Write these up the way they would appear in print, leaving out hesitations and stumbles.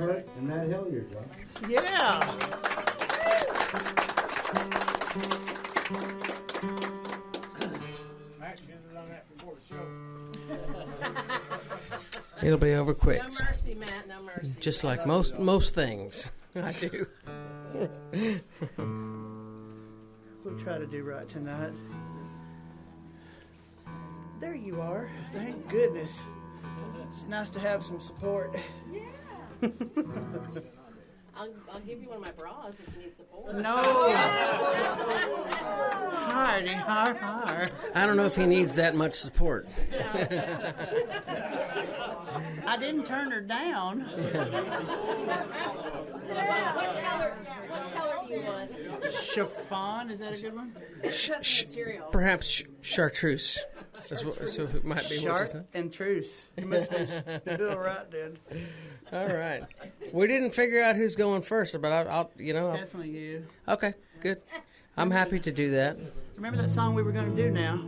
Hurt and Matt Hillyer, John. Yeah. It'll be over quick. No mercy, Matt, no mercy. Just like most things I do. We'll try to do right tonight. There you are. Thank goodness. It's nice to have some support. Yeah. I'll give you one of my bras if you need support. No. Hardy, har. I don't know if he needs that much support. I didn't turn her down. What color do you want? Chiffon, is that a good one? Material. Perhaps chartreuse. So it might be Sharp and truce. You must be all right, then. All right. We didn't figure out who's going first, but I'll It's definitely you. Okay, good. I'm happy to do that. Remember that song we were going to do now?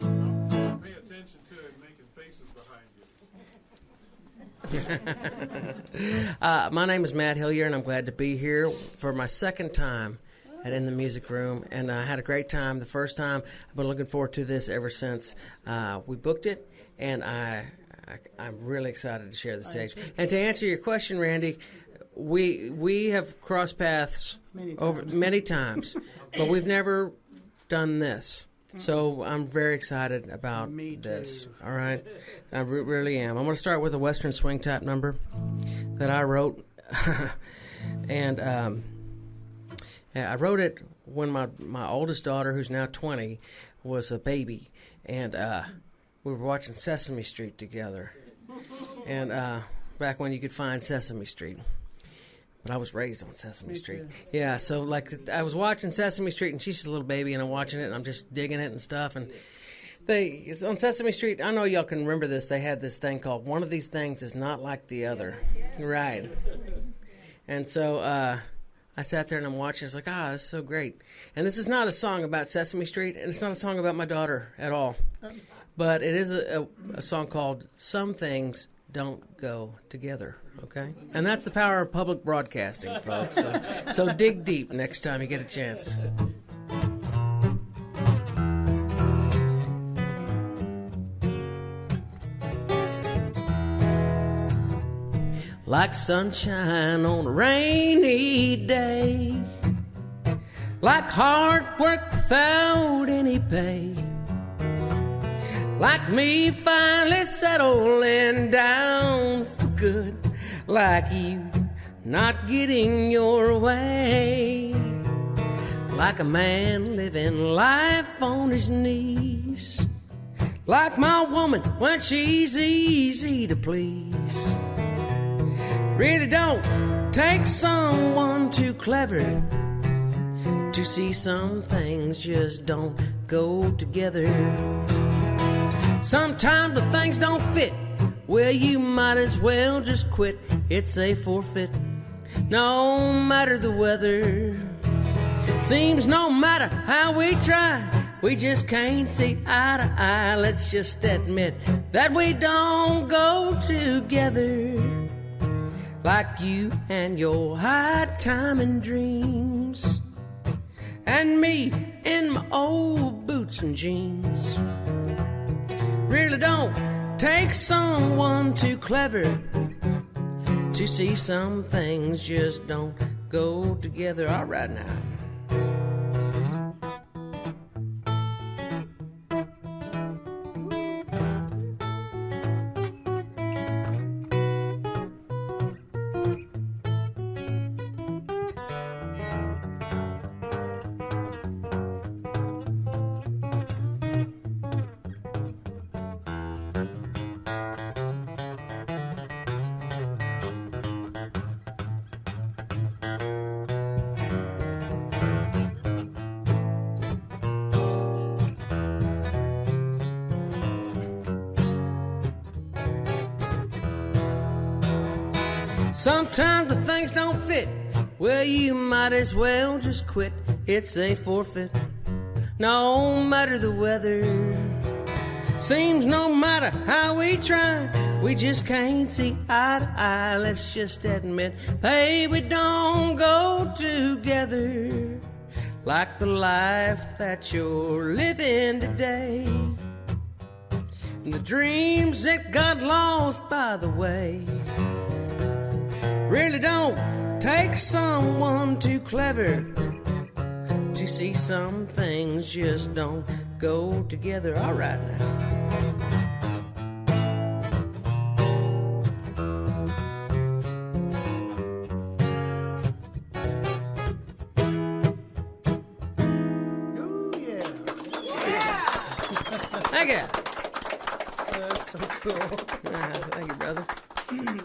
Pay attention to it, making faces behind you. My name is Matt Hillyer, and I'm glad to be here for my second time at In the Music Room. And I had a great time the first time. I've been looking forward to this ever since we booked it, and I'm really excited to share the stage. And to answer your question, Randy, we have crossed paths many times, but we've never done this. So I'm very excited about this. All right, I really am. I'm going to start with a Western swing type number that I wrote, and I wrote it when my oldest daughter, who's now 20, was a baby, and we were watching Sesame Street together, and back when you could find Sesame Street. But I was raised on Sesame Street. Yeah, so like I was watching Sesame Street, and she's just a little baby, and I'm watching it, and I'm just digging it and stuff. And it's on Sesame Street, I know y'all can remember this, they had this thing called One of These Things Is Not Like the Other. Right. And so I sat there and I'm watching. It's like, this is so great. And this is not a song about Sesame Street, and it's not a song about my daughter at all. But it is a song called Some Things Don't Go Together, okay? And that's the power of public broadcasting, folks. So dig deep next time you get a chance. Like sunshine on a rainy day, like hard work without any pay, like me finally settling down for good, like you not getting your way, like a man living life on his knees, like my woman when she's easy to please. Really don't take someone too clever to see some things just don't go together. Sometimes the things don't fit, well, you might as well just quit. It's a forfeit, no matter the weather. Seems no matter how we try, we just can't see eye to eye. Let's just admit that we don't go together. Like you and your high timing dreams, and me in my old boots and jeans. Really don't take someone too clever to see some things just don't go together. All right now. Sometimes the things don't fit, well, you might as well just quit. It's a forfeit, no matter the weather. Seems no matter how we try, We just can't see eye to eye. Let's just admit, babe, we don't go together like the life that you're living today. And the dreams that got lost by the way really don't take someone too clever to see some things just don't go together. All right now. Ooh, yeah. Thank you. That's so cool. Thank you, brother.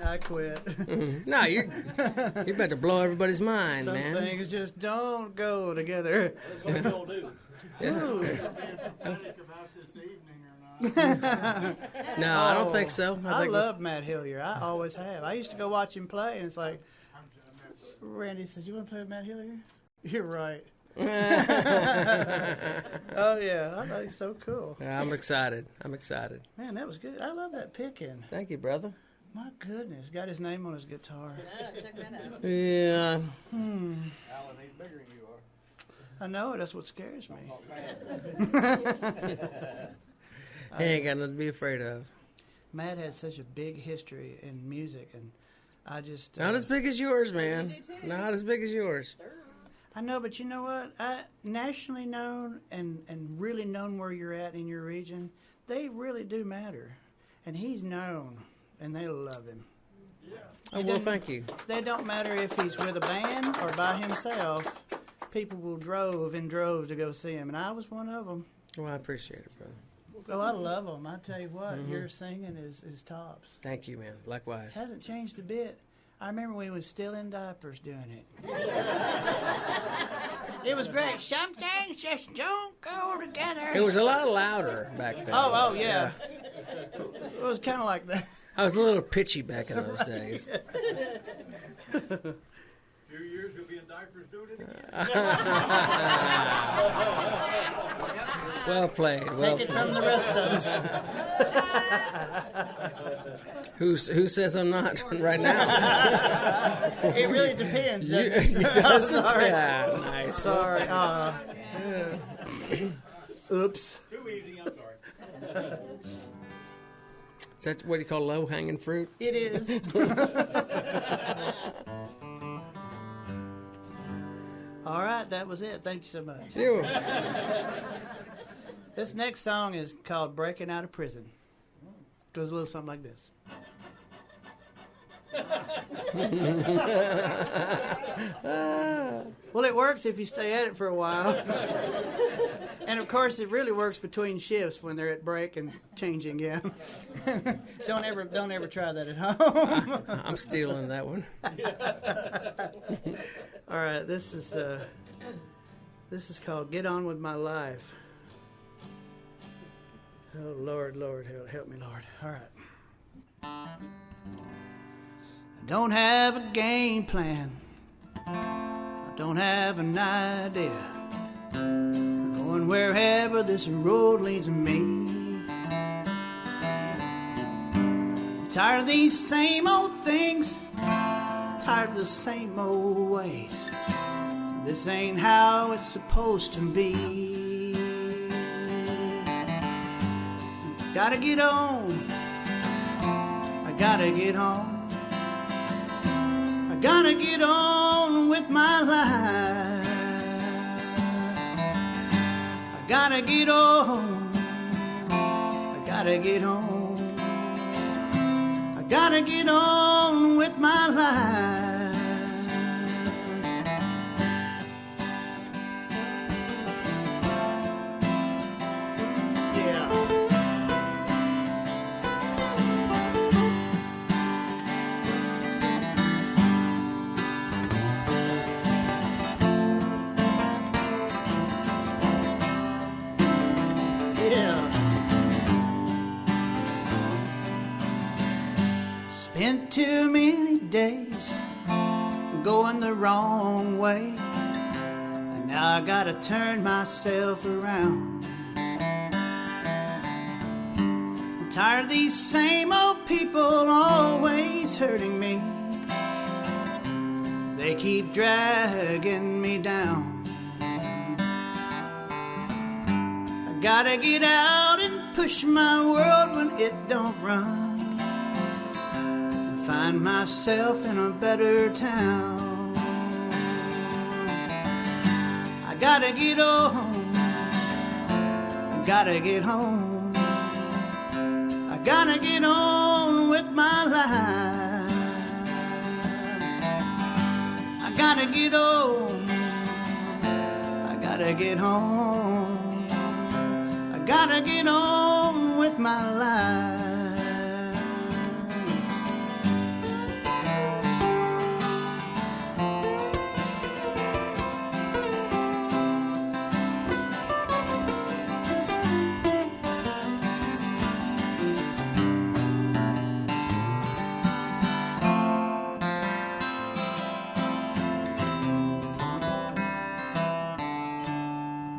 I quit. No, you're about to blow everybody's mind, Some man. things just don't go together. Yeah. about this evening or not. No, I don't think so. I think love Matt Hillyer. I always have. I used to go watch him play, and it's like, Randy says, "You want to play with Matt Hillyer?" You're right. Oh yeah, I think it's so cool. Yeah, I'm excited. Man, that was good. I love that picking. Thank you, brother. My goodness, got his name on his guitar. Yeah, check that out. Yeah. Alan, he's bigger than you are. I know it. That's what scares me. He ain't got nothing to be afraid of. Matt had such a big history in music, and I just Not as big as yours, man. You do too. Not as big as yours. I know, but you know what? Nationally known and really known where you're at in your region, they really do matter. And he's known, and they love him. Oh, well, thank you. They don't matter if he's with a band or by himself. People will drove and drove to go see him, and I was one of them. Well, I appreciate it, brother. Oh, I love them. I tell you what, your singing is tops. Thank you, man. Likewise. Hasn't changed a bit. I remember we was still in diapers doing it. It was great. Some things just don't go together. It was a lot louder back then. Oh, yeah. It was kind of like that. I was a little pitchy back in those days. Few years you'll be in diapers doing it again. Well played. Well Take it played. from the rest of us. Who says I'm not right now? It really depends. You, doesn't it? it does Sorry. Yeah, nice. Sorry. Oops. Too easy, I'm sorry. Is that what you call low-hanging fruit? It is. All right, that was it. Thank you so much. Sure. This next song is called Breaking Out of Prison. Goes a little something like this. Well, it works if you stay at it for a while. And of course, it really works between shifts when they're at break and changing. Yeah. Don't ever try that at home. I'm stealing that one. All right, this is called "Get On With My Life." Oh Lord, help me, Lord. All right. I don't have a game plan. I don't have an idea. I'm going wherever this road leads me. I'm tired of these same old things. Tired of the same old ways. This ain't how it's supposed to be. Gotta get on. I gotta get on. I gotta get on with my life. I gotta get on. I gotta get on. I gotta get on with my life. Yeah. Spent too many days going the wrong way, and now I gotta turn myself around. I'm Tired of these same old people always hurting me. They keep dragging me down. I gotta get out and push my world when it don't run, and find myself in a better town. I gotta get home. I gotta get home. I gotta get on with my life. I gotta get home. I gotta get home. I gotta get on with my life.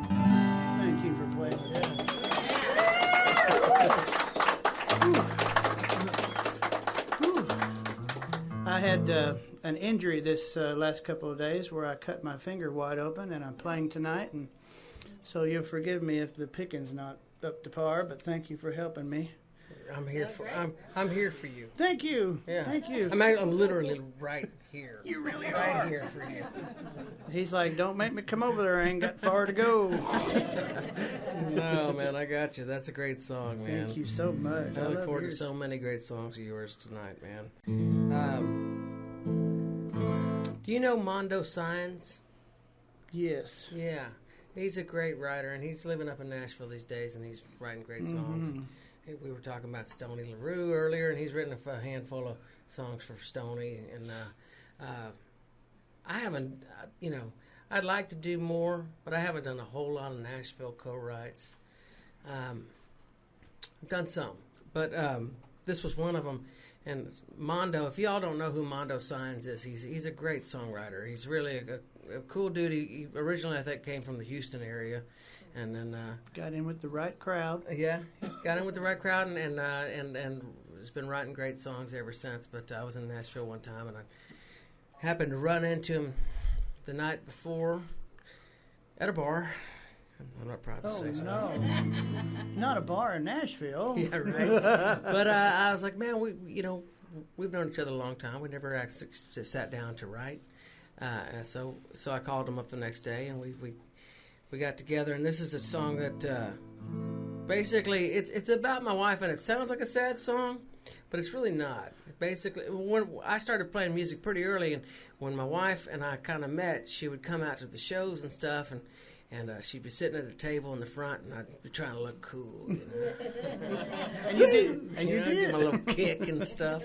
Thank you for playing with that. I had an injury this last couple of days where I cut my finger wide open, and I'm playing tonight, and so you'll forgive me if the picking's not up to par, but thank you for helping me. I'm here for I'm here for you. Thank you. Yeah. Thank you. I'm literally right here. You really right are. here for you. He's like, don't make me come over there. I ain't got far to go. No, man, I got you. That's a great song, man. Thank you so much. I look love forward to yours. so many great songs of yours tonight, man. Do you know Mondo Signs? Yes. Yeah, he's a great writer, and he's living up in Nashville these days, and he's writing great songs. Mhm. Hey, we were talking about Stoney LaRue earlier, and he's written a handful of songs for Stoney. And I haven't, I'd like to do more, but I haven't done a whole lot of Nashville co-writes. I've done some, but this was one of them. And Mondo, if y'all don't know who Mondo Signs is, he's a great songwriter. He's really a cool dude. He originally, I think, came from the Houston area, and then Got in with the right crowd. yeah, got in with the right crowd, and has been writing great songs ever since. But I was in Nashville one time, and I happened to run into him the night before at a bar. I'm not proud to Oh, say so. no. Not a bar in Nashville. Yeah, right. But I was like, man, we've known each other a long time. We never actually sat down to write. And so I called him up the next day, and we got together. And this is a song that basically it's about my wife, and it sounds like a sad song, but it's really not. Basically, when I started playing music pretty early, and when my wife and I kind of met, she would come out to the shows and stuff, and she'd be sitting at a table in the front, and I'd be trying to look cool, you know. And you did. And you Give did. my little kick and stuff.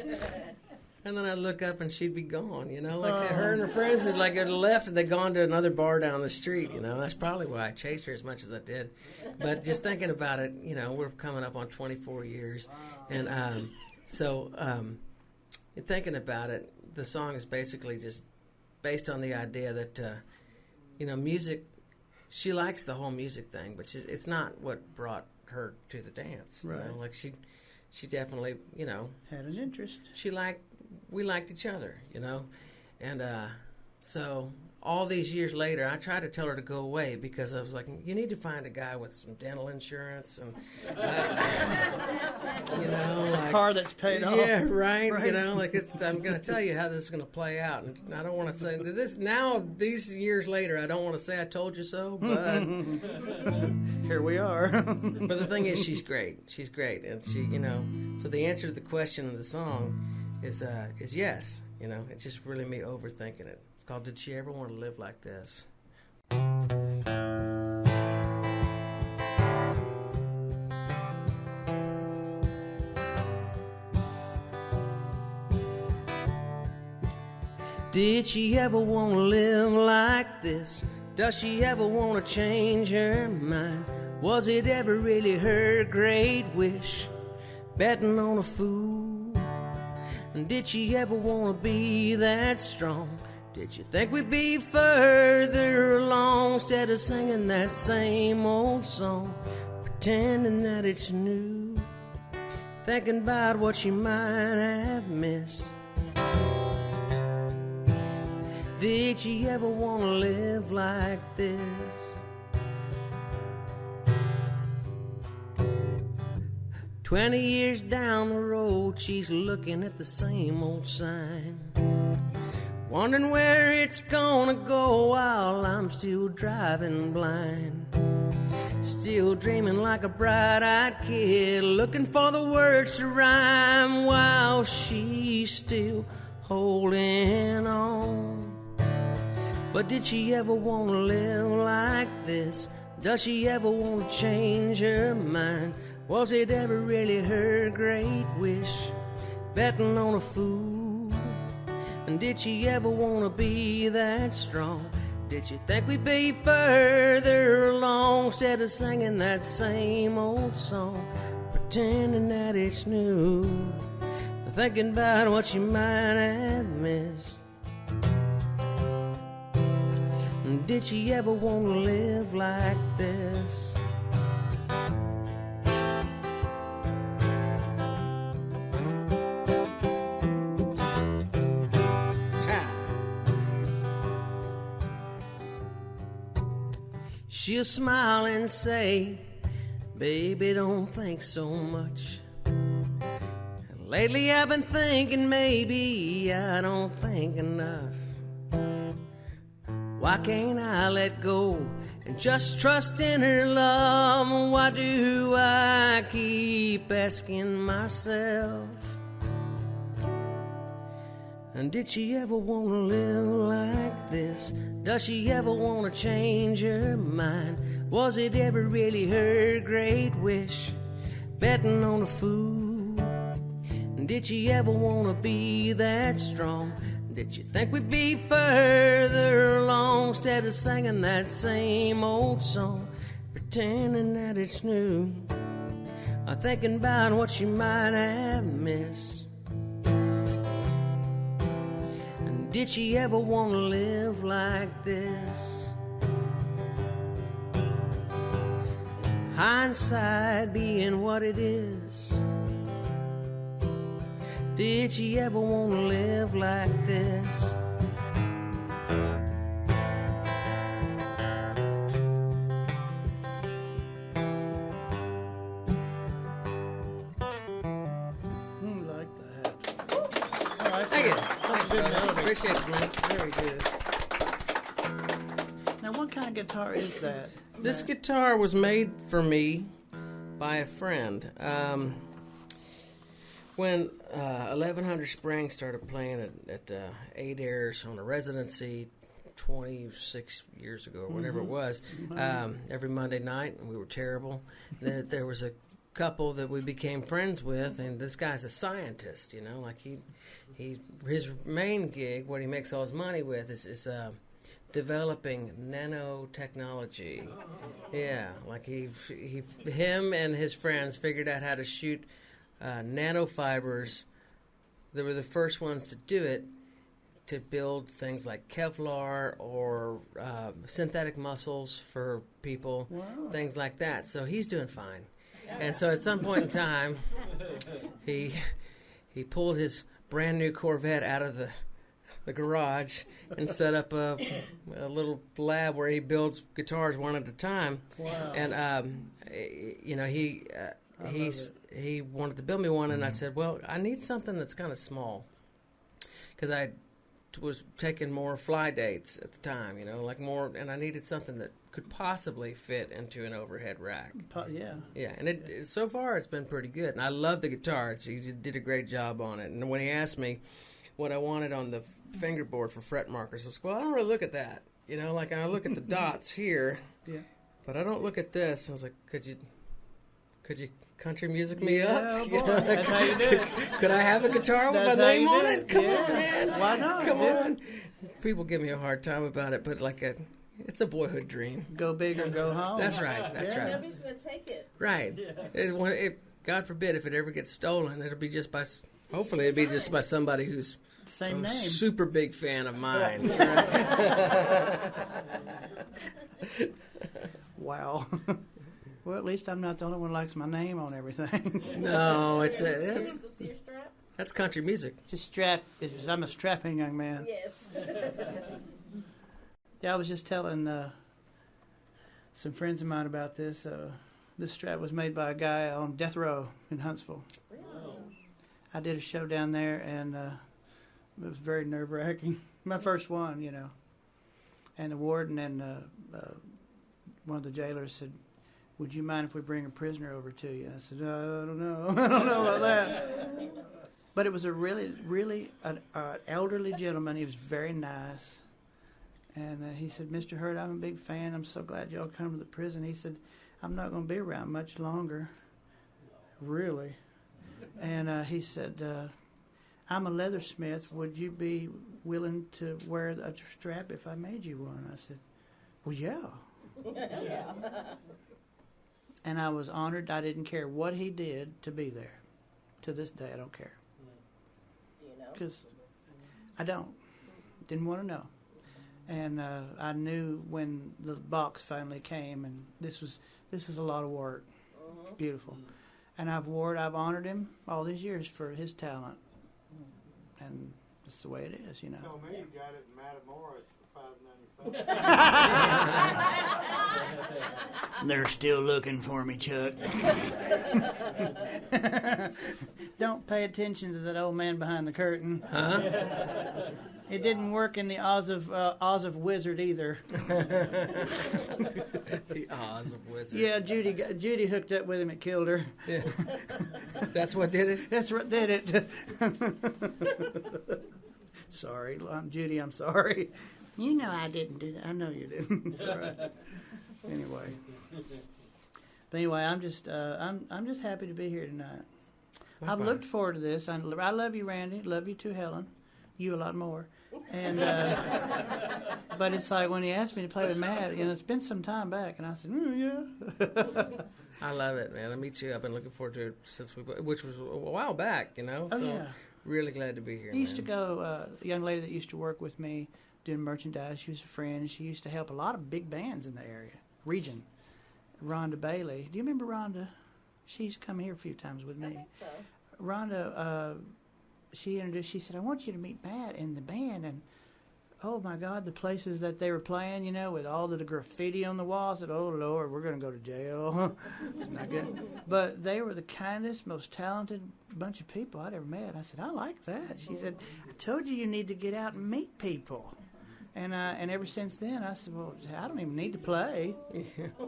And then I'd look up, and she'd be gone, you know. Like her and her friends had had left, and they'd gone to another bar down the street, you know. That's probably why I chased her as much as I did. But just thinking about it, you know, we're coming up on 24 years. And thinking about it, the song is basically just based on the idea that, music, she likes the whole music thing, but it's not what brought her to the dance. You Right. know? Like she definitely, you know, Had an interest. we liked each other, you know, and so all these years later, I tried to tell her to go away because I was like, you need to find a guy with some dental insurance and, you know, like, Car that's paid off. yeah, right. Right. You know, like I'm going to tell you how this is going to play out, and I don't want to say this now. These years later, I don't want to say I told you so, but Here we are. but the thing is, she's great. She's great, and she, you know. So the answer to the question of the song is yes. You know, it's just really me overthinking it. It's called "Did She Ever Want to Live Like This?" Did she ever want to live like this? Does she ever want to change her mind? Was it ever really her great wish? Betting on a fool? And did she ever want to be that strong? Did you think we'd be further along instead of singing that same old song, pretending that it's new? thinking about what she might have missed. Did she ever want to live like this? 20 years down the road, she's looking at the same old sign, wondering where it's gonna go while I'm still driving blind. Still dreaming like a bright-eyed kid, looking for the words to rhyme while she's still holding on. But did she ever want to live like this? Does she ever want to change her mind? Was it ever really her great wish, betting on a fool? And did she ever want to be that strong? Did you think we'd be further along instead of singing that same old song, pretending that it's new, thinking about what you might have missed? And did she ever want to live like this? She'll smile and say, baby, don't think so much. Lately I've been thinking maybe I don't think enough. Why can't I let go and just trust in her love? Why do I keep asking myself? And did she ever want to live like this? Does she ever want to change her mind? Was it ever really her great wish, betting on a fool? And did she ever want to be that strong? Did you think we'd be further along instead of singing that same old song, pretending that it's new, or thinking about what she might have missed? Did she ever want to live like this? Hindsight being what it is. Did she ever want to live like this? Like that. I like Thank you. that. That's a good melody. Appreciate it, man. Very good. Now, what kind of guitar is that? This guitar was made for me by a friend. When 1100 Springs started playing at 8 Airs on a residency 26 years ago, or whatever it was, every Monday night, and we were terrible. There was a couple that we became friends with, and this guy's a scientist, you know, like his main gig, what he makes all his money with is developing nanotechnology. Yeah, like him and his friends figured out how to shoot nanofibers. They were the first ones to do it, to build things like Kevlar or synthetic muscles for people, things like that. So he's doing fine. And so at some point in time, he pulled his brand new Corvette out of the garage and set up a little lab where he builds guitars one at a time. Wow. And you know, he wanted to build me one, and I said, well, I need something that's kind of small, because I was taking more fly dates at the time, you know, like more, and I needed something that could possibly fit into an overhead rack. Yeah. And so far it's been pretty good, and I love the guitar. He did a great job on it. And when he asked me what I wanted on the fingerboard for fret markers, I said, well, I don't really look at that, you know, like I look at the dots here, but I don't look at this. I was like, could you country music me up? Boy, that's how you do it. Could I have a guitar with my That's how name you on do it? it. Come Yeah. on, man. Why not? Come Yeah. on. People give me a hard time about it, but it's a boyhood dream. Go big or go home. That's right. That's right. Nobody's going to take it. Right. God forbid if it ever gets stolen, it'll be just by. Hopefully, it'll be just by somebody who's Same a name. super big fan of mine. Wow. Well, at least I'm not the only one who likes my name on everything. No, See your strap? that's country music. Just strap. I'm a strapping young man. Yes. Yeah, I was just telling some friends of mine about this. This strap was made by a guy on death row in Huntsville. I did a show down there, and it was very nerve-wracking. My first one, you know. And the warden and one of the jailers said, "Would you mind if we bring a prisoner over to you?" I said, "I don't know. I don't know about that." But it was a really an elderly gentleman. He was very nice. And he said, "Mr. Hurt, I'm a big fan. I'm so glad y'all come to the prison." He said, "I'm not going to be around much longer." Really? And he said, "I'm a leathersmith. Would you be willing to wear a strap if I made you one?" I said, "Well, yeah." And I was honored. I didn't care what he did to be there. To this day, I don't care. Do you know? Because I don't. Didn't want to know. And I knew when the box finally came, and this was a lot of work. Beautiful. And I've honored him all these years for his talent. And that's the way it is, you know. Told me you got it in Matamoros for $5.95. They're still looking for me, Chuck. Don't pay attention to that old man behind the curtain. Huh? It didn't work in the Oz of Wizard either. The Oz of Wizard. Yeah, Judy hooked up with him. It killed her. Yeah. That's what did it? That's what did it. Sorry, Judy. I'm sorry. You know I didn't do that. I know you didn't. It's all right. Anyway, I'm just happy to be here tonight. I've looked forward to this. I love you, Randy. Love you too, Helen. You a lot more. And but it's like when he asked me to play with Matt, it's been some time back, and I said, yeah. I love it, man. Me too. I've been looking forward to it since which was a while back, Oh, so yeah. really glad to be here. I used to go, a young lady that used to work with me doing merchandise. She was a friend, and she used to help a lot of big bands in the region. Rhonda Bailey. Do you remember Rhonda? She's come here a few times with me. I think so. Rhonda, she said, "I want you to meet Matt and the band." And oh my God, the places that they were playing, with all the graffiti on the walls. I said, "Oh Lord, we're going to go to jail." It's not good. But they were the kindest, most talented bunch of people I'd ever met. I said, "I like that." She said, "I told you need to get out and meet people." And ever since then, I said, "Well, I don't even need to play.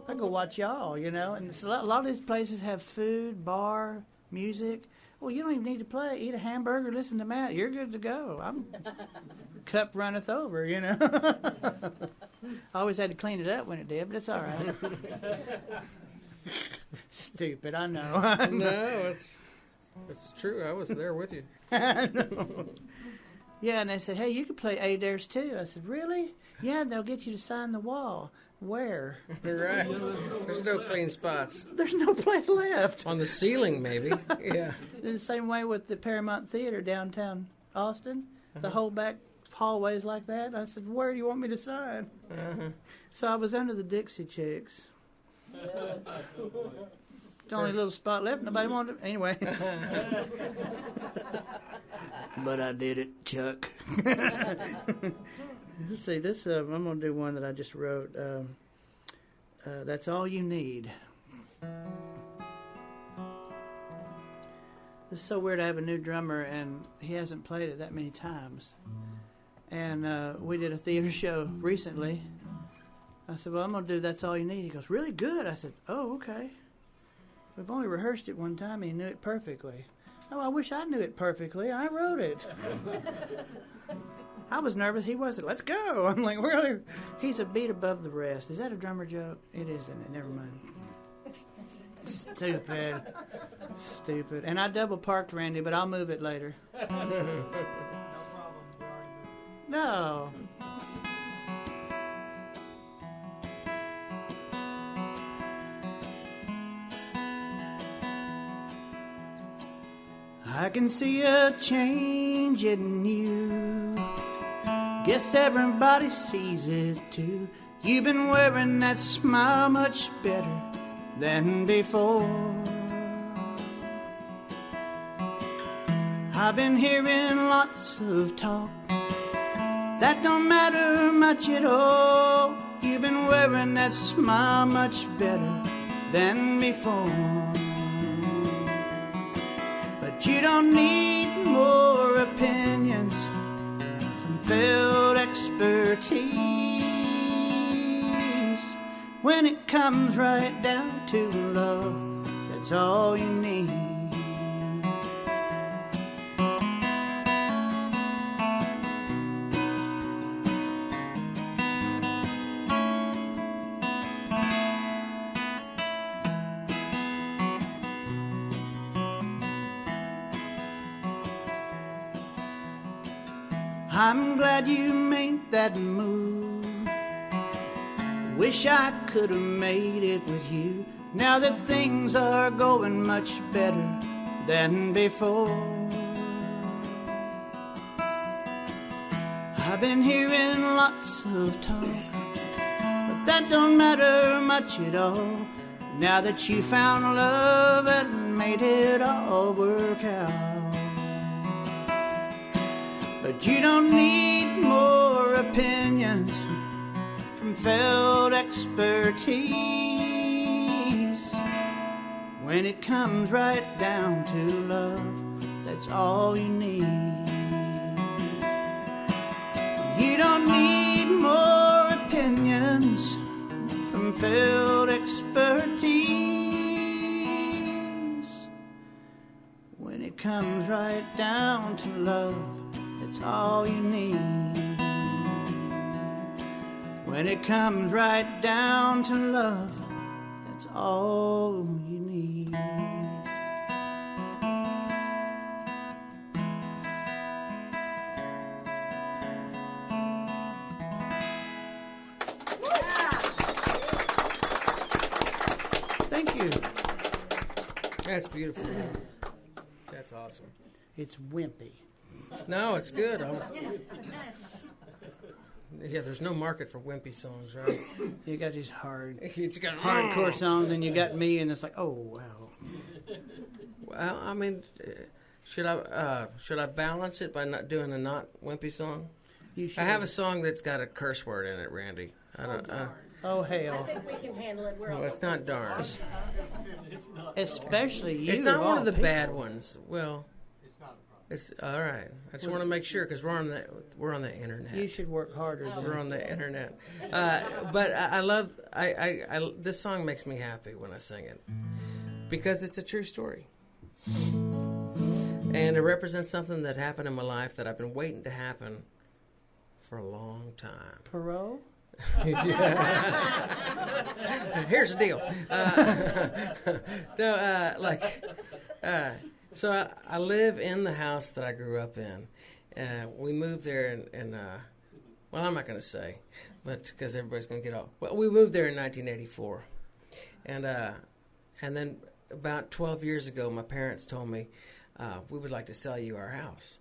I go watch y'all, And it's a lot of these places have food, bar, music. Well, you don't even need to play. Eat a hamburger, listen to Matt. You're good to go. Cup runneth over, I always had to clean it up when it did, but it's all right. Stupid, I know. No, it's true. I was there with you. I know. Yeah, and they said, "Hey, you can play A-Dares too." I said, "Really?" "Yeah, they'll get you to sign the wall." "Where?" Right. There's no clean spots. There's no place left. On the ceiling, maybe. Yeah. The same way with the Paramount Theater downtown Austin. The whole back hallways like that. I said, "Where do you want me to sign?" So I was under the Dixie Chicks. It's the only little spot left. Nobody wanted it. Anyway. But I did it, Chuck. Let's see. This I'm going to do one that I just wrote. That's all you need. It's so weird. I have a new drummer, and he hasn't played it that many times. And we did a theater show recently. I said, "Well, I'm going to do That's All You Need." He goes, "Really good?" I said, "Oh, okay. We've only rehearsed it one time, and he knew it perfectly." "Oh, I wish I knew it perfectly. I wrote it." I was nervous. He wasn't. "Let's go." I'm like, "Really?" He's a beat above the rest. Is that a drummer joke? It is, isn't it? Never mind. Stupid. And I double parked Randy, but I'll move it later. No problem, No. I can see a change in you. Guess everybody sees it too. You've been wearing that smile much better than before. I've been hearing lots of talk that don't matter much at all. You've been wearing that smile much better than before. But you don't need more opinions from failed expertise when it comes right down to love. That's all you need. I'm glad you made that move. Wish I could have made it with you. Now that things are going much better than before. I've been hearing lots of talk, but that don't matter much at all. Now that you found love and made it all work out. But you don't need more opinions from failed expertise when it comes right down to love. That's all you need. You don't need more opinions from failed expertise when it comes right down to love. That's all you need. When it comes right down to love, that's all you need. Thank you. That's beautiful. That's awesome. It's wimpy. No, it's good. Yeah, there's no market for wimpy songs, right? You got these hard, It's got hardcore songs, and you got me, and it's like, oh wow. Well, I mean, should I balance it by not doing a not wimpy song? You should. I have a song that's got a curse word in it, Randy. I don't. Oh I hell. think we can handle it. We're Well, all it's not darn. Especially you. It's not one all of the people. bad ones. Well, it's all right. I just want to make sure because we're on the internet. You should work harder. We're Then. on the internet. But I love. This song makes me happy when I sing it because it's a true story. And it represents something that happened in my life that I've been waiting to happen for a long time. Perot? Here's the deal. So I live in the house that I grew up in. We moved there well, I'm not going to say, but because everybody's going to get off. Well, we moved there in 1984. And then about 12 years ago, my parents told me, we would like to sell you our house.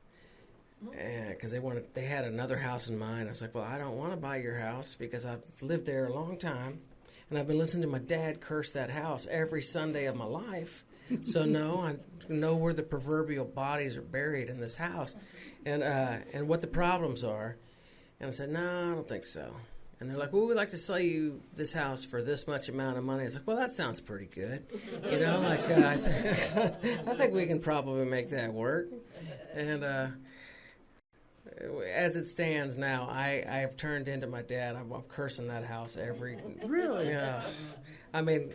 Because they had another house in mind. I was like, well, I don't want to buy your house because I've lived there a long time. And I've been listening to my dad curse that house every Sunday of my life. So no, I know where the proverbial bodies are buried in this house and what the problems are. And I said, no, I don't think so. And they're like, well, we'd like to sell you this house for this much amount of money. I was like, well, that sounds pretty good. You know, like, I think we can probably make that work. And as it stands now, I have turned into my dad. I'm cursing that house every... Really? Yeah. I mean,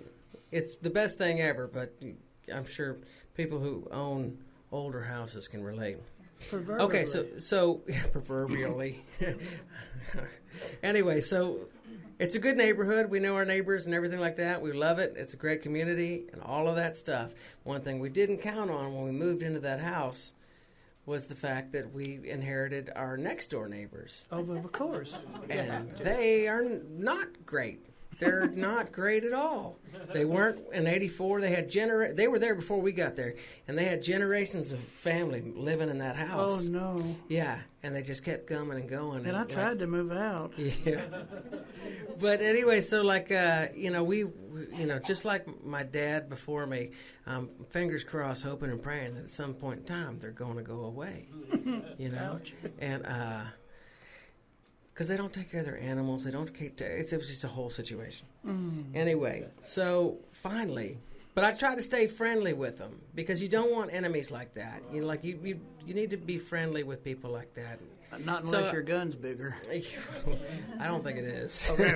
it's the best thing ever, but I'm sure people who own older houses can relate. Proverbially. Okay, so proverbially. Anyway, so it's a good neighborhood. We know our neighbors and everything like that. We love it. It's a great community and all of that stuff. One thing we didn't count on when we moved into that house was the fact that we inherited our next door neighbors. Oh, but of course. And they are not great. They're not great at all. They weren't in '84. They had They were there before we got there, and they had generations of family living in that house. Oh no! Yeah, and they just kept coming and going. And I tried to move out. Yeah. But anyway, so like we just like my dad before me, fingers crossed, hoping and praying that at some point in time they're going to go away. Ouch. And because they don't take care of their animals, they don't take. It was just a whole situation. Anyway, so finally, but I try to stay friendly with them because you don't want enemies like that. You need to be friendly with people like that. Not unless your gun's bigger. I don't think it is. Okay.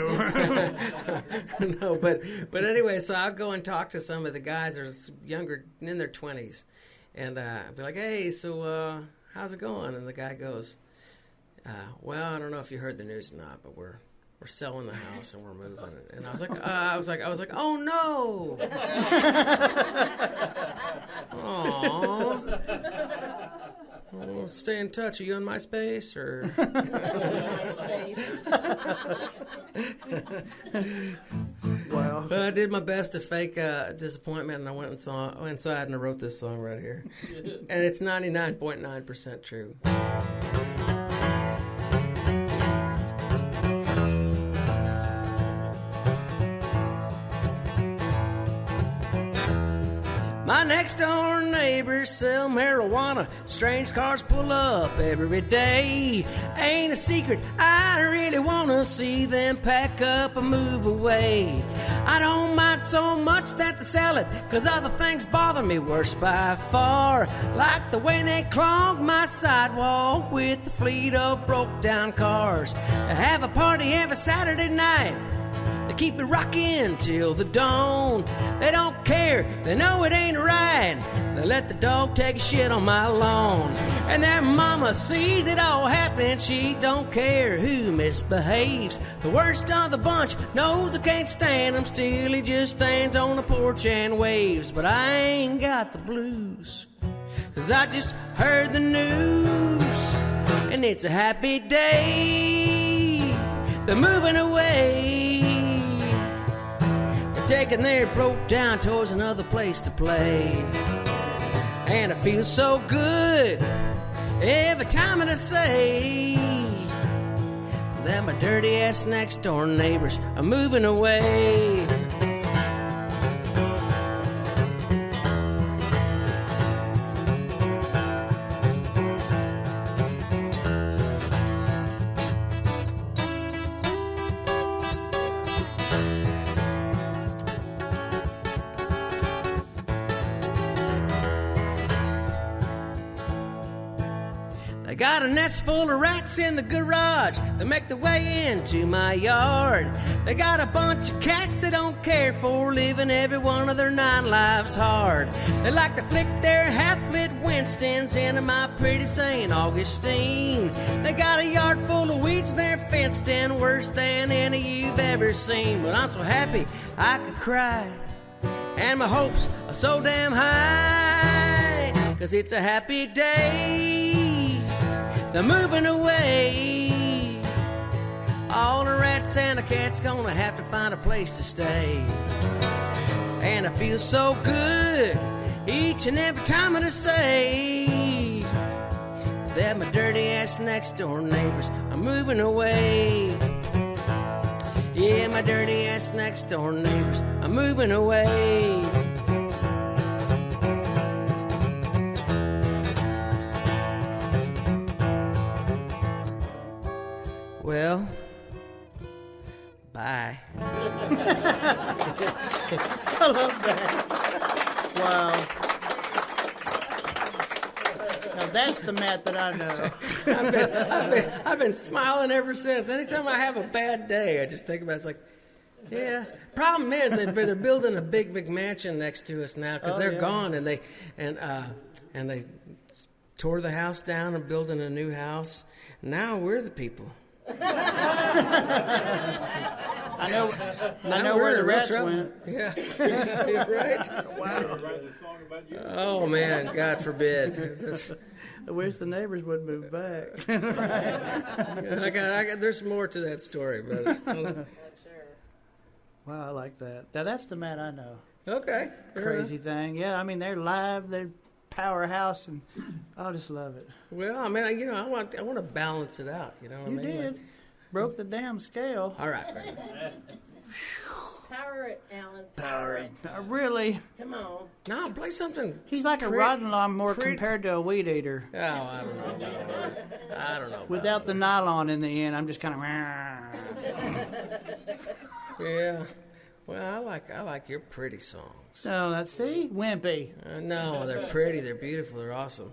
No, but anyway, so I'll go and talk to some of the guys that are younger, in their 20s, and I'll be like, "Hey, so how's it going?" And the guy goes, "Well, I don't know if you heard the news or not, but we're selling the house and we're moving." And I was like, "Oh no!" Aww. Well, stay in touch. Are you on MySpace or? Wow. But I did my best to fake disappointment, and I went inside and I wrote this song right here, and it's 99.9% true. My next door neighbors sell marijuana. Strange cars pull up every day. Ain't a secret, I really wanna see them pack up and move away. I don't mind so much that they sell it, 'cause other things bother me worse by far. Like the way they clog my sidewalk with the fleet of broke down cars. They have a party every Saturday night. They keep it rocking till the dawn. They don't care, they know it ain't right. They let the dog take a shit on my lawn. And their mama sees it all happening. She don't care who misbehaves. The worst of the bunch knows I can't stand him. Still he just stands on the porch and waves. But I ain't got the blues, 'cause I just heard the news. And it's a happy day. They're moving away. Taking their broke down toys another place to play. And it feels so good every time I say that my dirty ass next door neighbors are moving away. I got a nest full of rats in the garage. They make their way into my yard. They got a bunch of cats they don't care for, living every one of their 9 lives hard. They like to flick their half-lit Winstons into my pretty St. Augustine. They got a yard full of weeds they're fenced in, worse than any you've ever seen. But I'm so happy I could cry, and my hopes are so damn high, 'cause it's a happy day. They're moving away. All the rats and the cats gonna have to find a place to stay. And I feel so good each and every time I say that my dirty ass next door neighbors are moving away. Yeah, my dirty ass next door neighbors are moving away. Well, bye. I love that. Wow. Now that's the Matt that I know. I've been smiling ever since. Anytime I have a bad day, I just think about it. It's like, yeah. Problem is they're building a big mansion next to us now because they're gone, and they tore the house down and building a new house. Now we're the people. I know where the rats went. Yeah, right. Wow. Oh man, God forbid. I wish the neighbors would move back. I got. There's more to that story, but I'm sure. Wow, I like that. Now that's the Matt I know. Okay. Crazy thing. Yeah, I mean they're live, they're powerhouse, and I just love it. Well, I mean, I want to balance it out. You know what You I mean? did. Like, Broke the damn scale. all right. Power it, Alan. Power it. Really? Come on. No, play something. He's like a Crit- rotten lawnmower crit- compared to a weed eater. Oh, I don't know. I don't know. about Without the nylon in the end, I'm just kind of. Yeah. Well, I like your pretty songs. So let's see, wimpy. No, they're pretty. They're beautiful. They're awesome.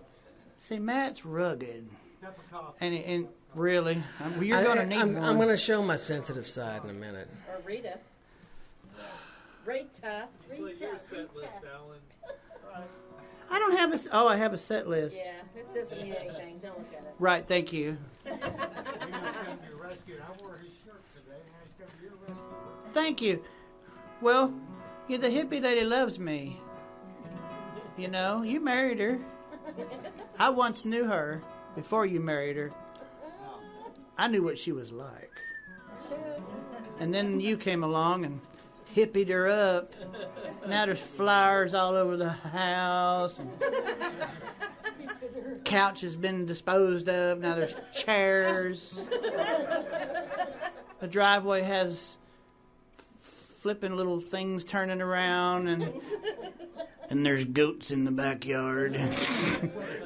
See, Matt's rugged, Cup of coffee. and really, you're gonna need one. I'm gonna show my sensitive side in a minute. Or Rita. Rita. I don't have a. Oh, I have a set list. Yeah, it doesn't mean anything. Don't look at it. Right. Thank you. He was going to be rescued. I wore his shirt today, and he's going to be rescued. Thank you. Well, you're the hippie lady loves me. You know, you married her. I once knew her before you married her. I knew what she was like. And then you came along and hippied her up. Now there's flowers all over the house. And couch has been disposed of. Now there's chairs. The driveway has flipping little things turning around, and there's goats in the backyard.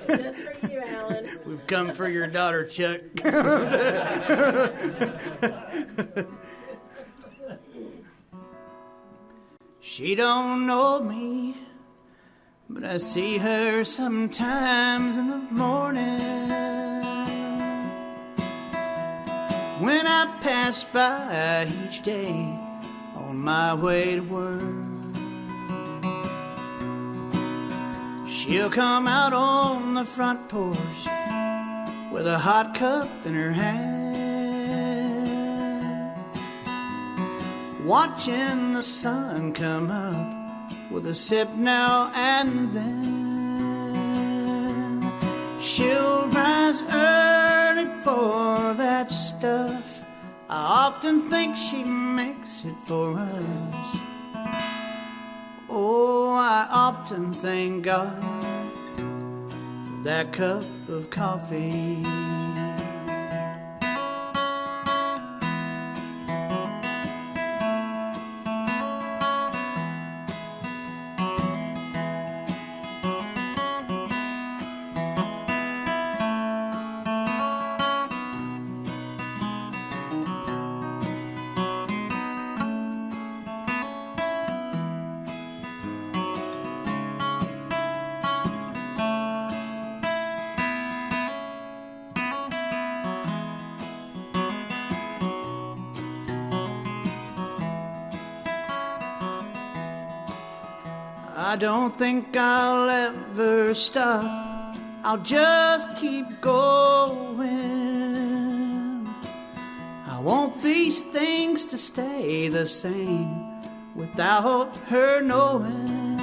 Just for you, Alan. We've come for your daughter, Chuck. She don't know me, but I see her sometimes in the morning when I pass by each day on my way to work. She'll come out on the front porch with a hot cup in her hand, watching the sun come up with a sip now and then. She'll rise early for that stuff. I often think she makes it for us. Oh, I often thank God for that cup of coffee. I don't think I'll ever stop. I'll just keep going. I want these things to stay the same without her knowing.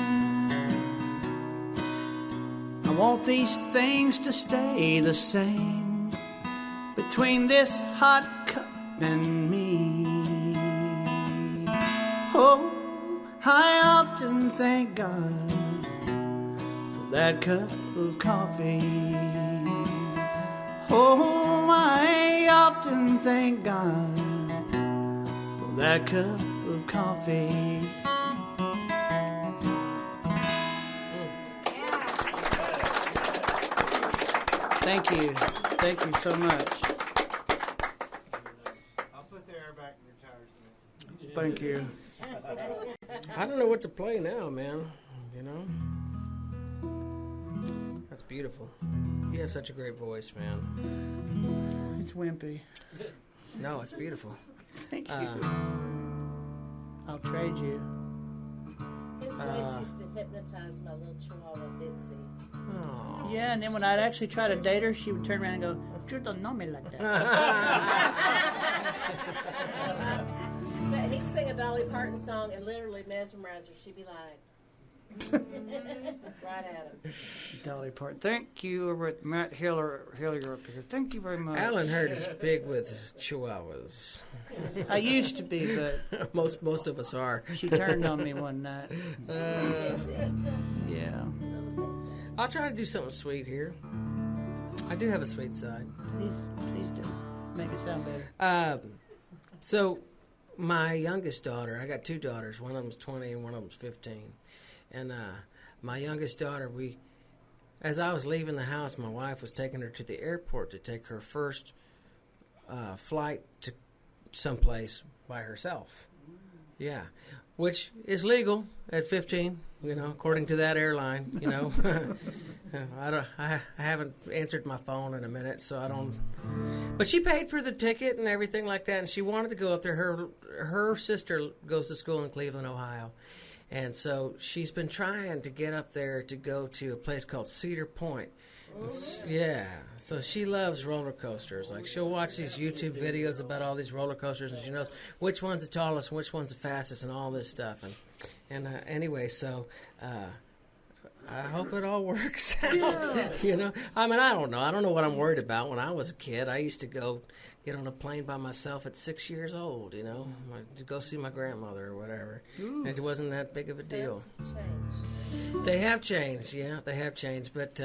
I want these things to stay the same between this hot cup and me. Oh, I often thank God for that cup of coffee. Oh, I often thank God for that cup of coffee. Thank you. Thank you so much. I'll put the air back in your tires in a minute. Thank you. I don't know what to play now, man. You know? That's beautiful. You have such a great voice, man. It's wimpy. No, it's beautiful. Thank you. I'll trade you. His voice used to hypnotize my little chihuahua, Bitsy. Oh. Yeah, and then when I'd actually try to date her, she would turn around and go, "You don't know me like that." He'd sing a Dolly Parton song and literally mesmerize her. She'd be like, Right at him. Dolly Parton. Thank you over at Matt Hillyer up here. Thank you very much. Alan Hurt is big with chihuahuas. I used to be, but Most of us are. she turned on me one night. Yeah. I'll try to do something sweet here. I do have a sweet side. Please do. Make it sound better. So, my youngest daughter, I got two daughters. One of them's 20 and one of them's 15. And my youngest daughter, as I was leaving the house, my wife was taking her to the airport to take her first flight to someplace by herself. Yeah, which is legal at 15, according to that airline, I haven't answered my phone in a minute, so I don't. But she paid for the ticket and everything like that, and she wanted to go up there. Her sister goes to school in Cleveland, Ohio, and so she's been trying to get up there to go to a place called Cedar Point. Yeah, so she loves roller coasters. Like, she'll watch these YouTube videos about all these roller coasters, and she knows which one's the tallest, and which one's the fastest, and all this stuff. And anyway, so I hope it all works out. Yeah. I mean, I don't know. I don't know what I'm worried about. When I was a kid, I used to go get on a plane by myself at 6 years old, to go see my grandmother or whatever. Ooh. It wasn't that big of a deal. They have changed, yeah, they have changed, but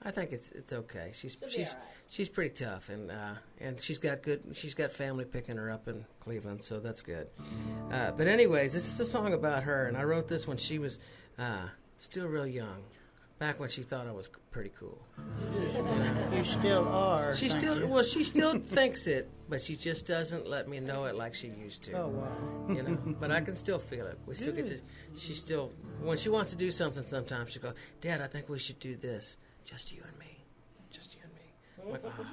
I think it's okay. She's pretty tough, and she's got family picking her up in Cleveland, so that's good. But anyways, this is a song about her, and I wrote this when she was still real young, back when she thought I was pretty cool. You still are. She still thinks it, but she just doesn't let me know it like she used to. Oh wow. But I can still feel it. We still get to. She still, when she wants to do something, sometimes she'll go, "Dad, I think we should do this. Just you and me. Just you and me." I'm like, oh.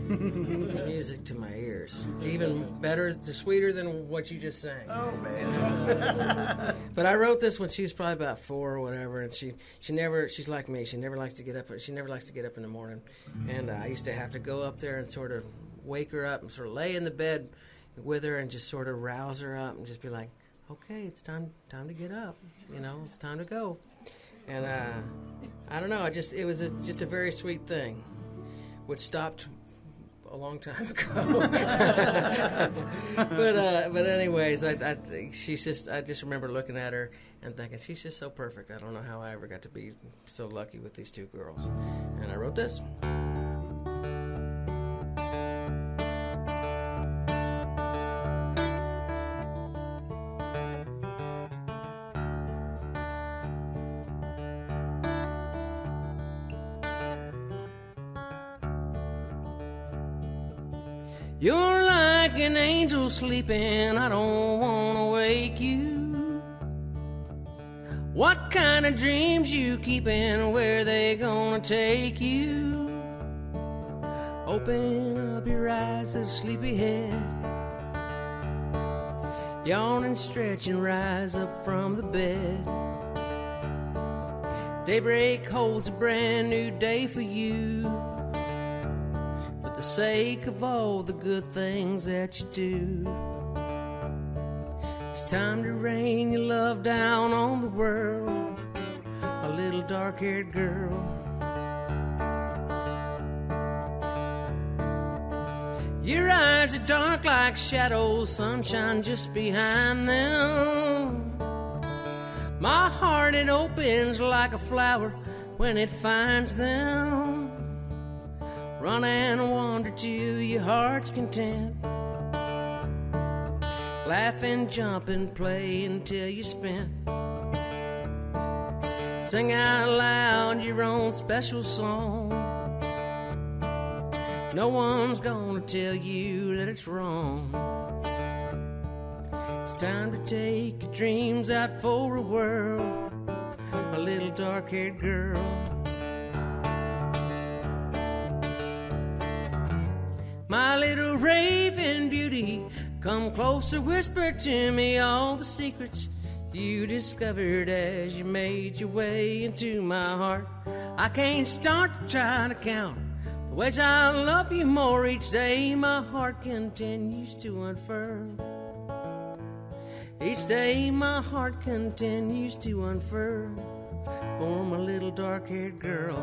It's music to my ears. Even better, sweeter than what you just sang. Oh man. But I wrote this when she was probably about 4 or whatever, and she's like me. She never likes to get up. She never likes to get up in the morning, and I used to have to go up there and sort of wake her up and sort of lay in the bed with her and just sort of rouse her up and just be like, "Okay, it's time to get up. It's time to go." And I don't know. It was just a very sweet thing, which stopped a long time ago. But anyways, I just remember looking at her and thinking, she's just so perfect. I don't know how I ever got to be so lucky with these two girls. And I wrote this. You're like an angel sleeping, I don't wanna wake you. What kind of dreams you keeping, where they gonna take you? Open up your eyes, a sleepy head. Yawn and stretch and rise up from the bed. Daybreak holds a brand new day for you. For the sake of all the good things that you do, it's time to rain your love down on the world, a little dark-haired girl. Your eyes are dark like shadows, sunshine just behind them. My heart, it opens like a flower when it finds them. Run and wander to your heart's content. Laugh and jump and play until you're spent. Sing out loud your own special song. No one's gonna tell you that it's wrong. It's time to take your dreams out for a whirl, a little dark-haired girl. My little raven beauty, come closer, whisper to me all the secrets you discovered as you made your way into my heart. I can't start to try to count the ways I love you more each day. My heart continues to unfurl. Each day my heart continues to unfurl for my little dark-haired girl.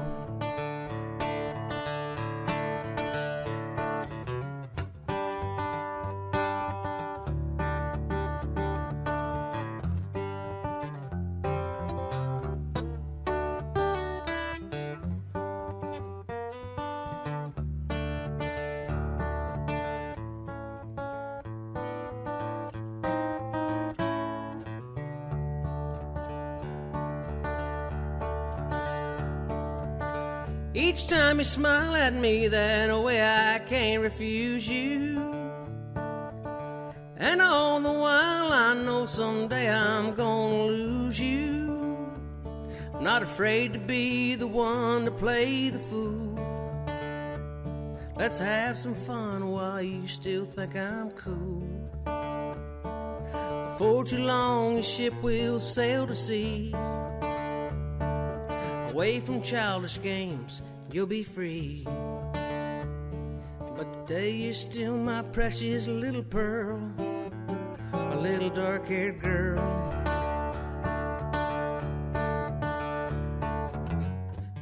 Each time you smile at me that way, I can't refuse you. And all the while I know someday I'm gonna lose you. I'm not afraid to be the one to play the fool. Let's have some fun while you still think I'm cool. Before too long the ship will sail to sea. Away from childish games, you'll be free. But today you're still my precious little pearl, my little dark-haired girl.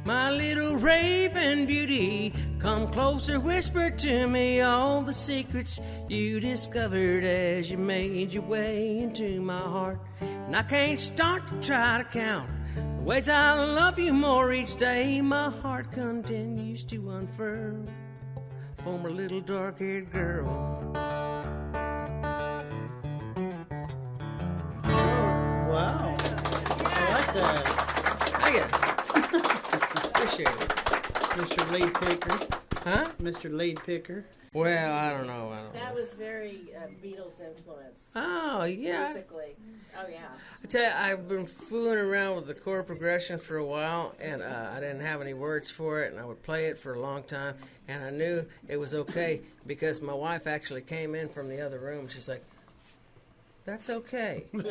My little raven beauty, come closer, whisper to me all the secrets you discovered as you made your way into my heart. And I can't start to try to count the ways I love you more each day. My heart continues to unfurl for my little dark-haired girl. Wow. I like that. Thank you. Appreciate it. Mr. Lead Picker. Huh? Mr. Lead Picker. Well, I don't know. That was very Beatles influenced. Oh, yeah. Musically. Oh, yeah. I tell you, I've been fooling around with the chord progression for a while, and I didn't have any words for it, and I would play it for a long time, and I knew it was okay because my wife actually came in from the other room. She's like, "That's okay." Wow.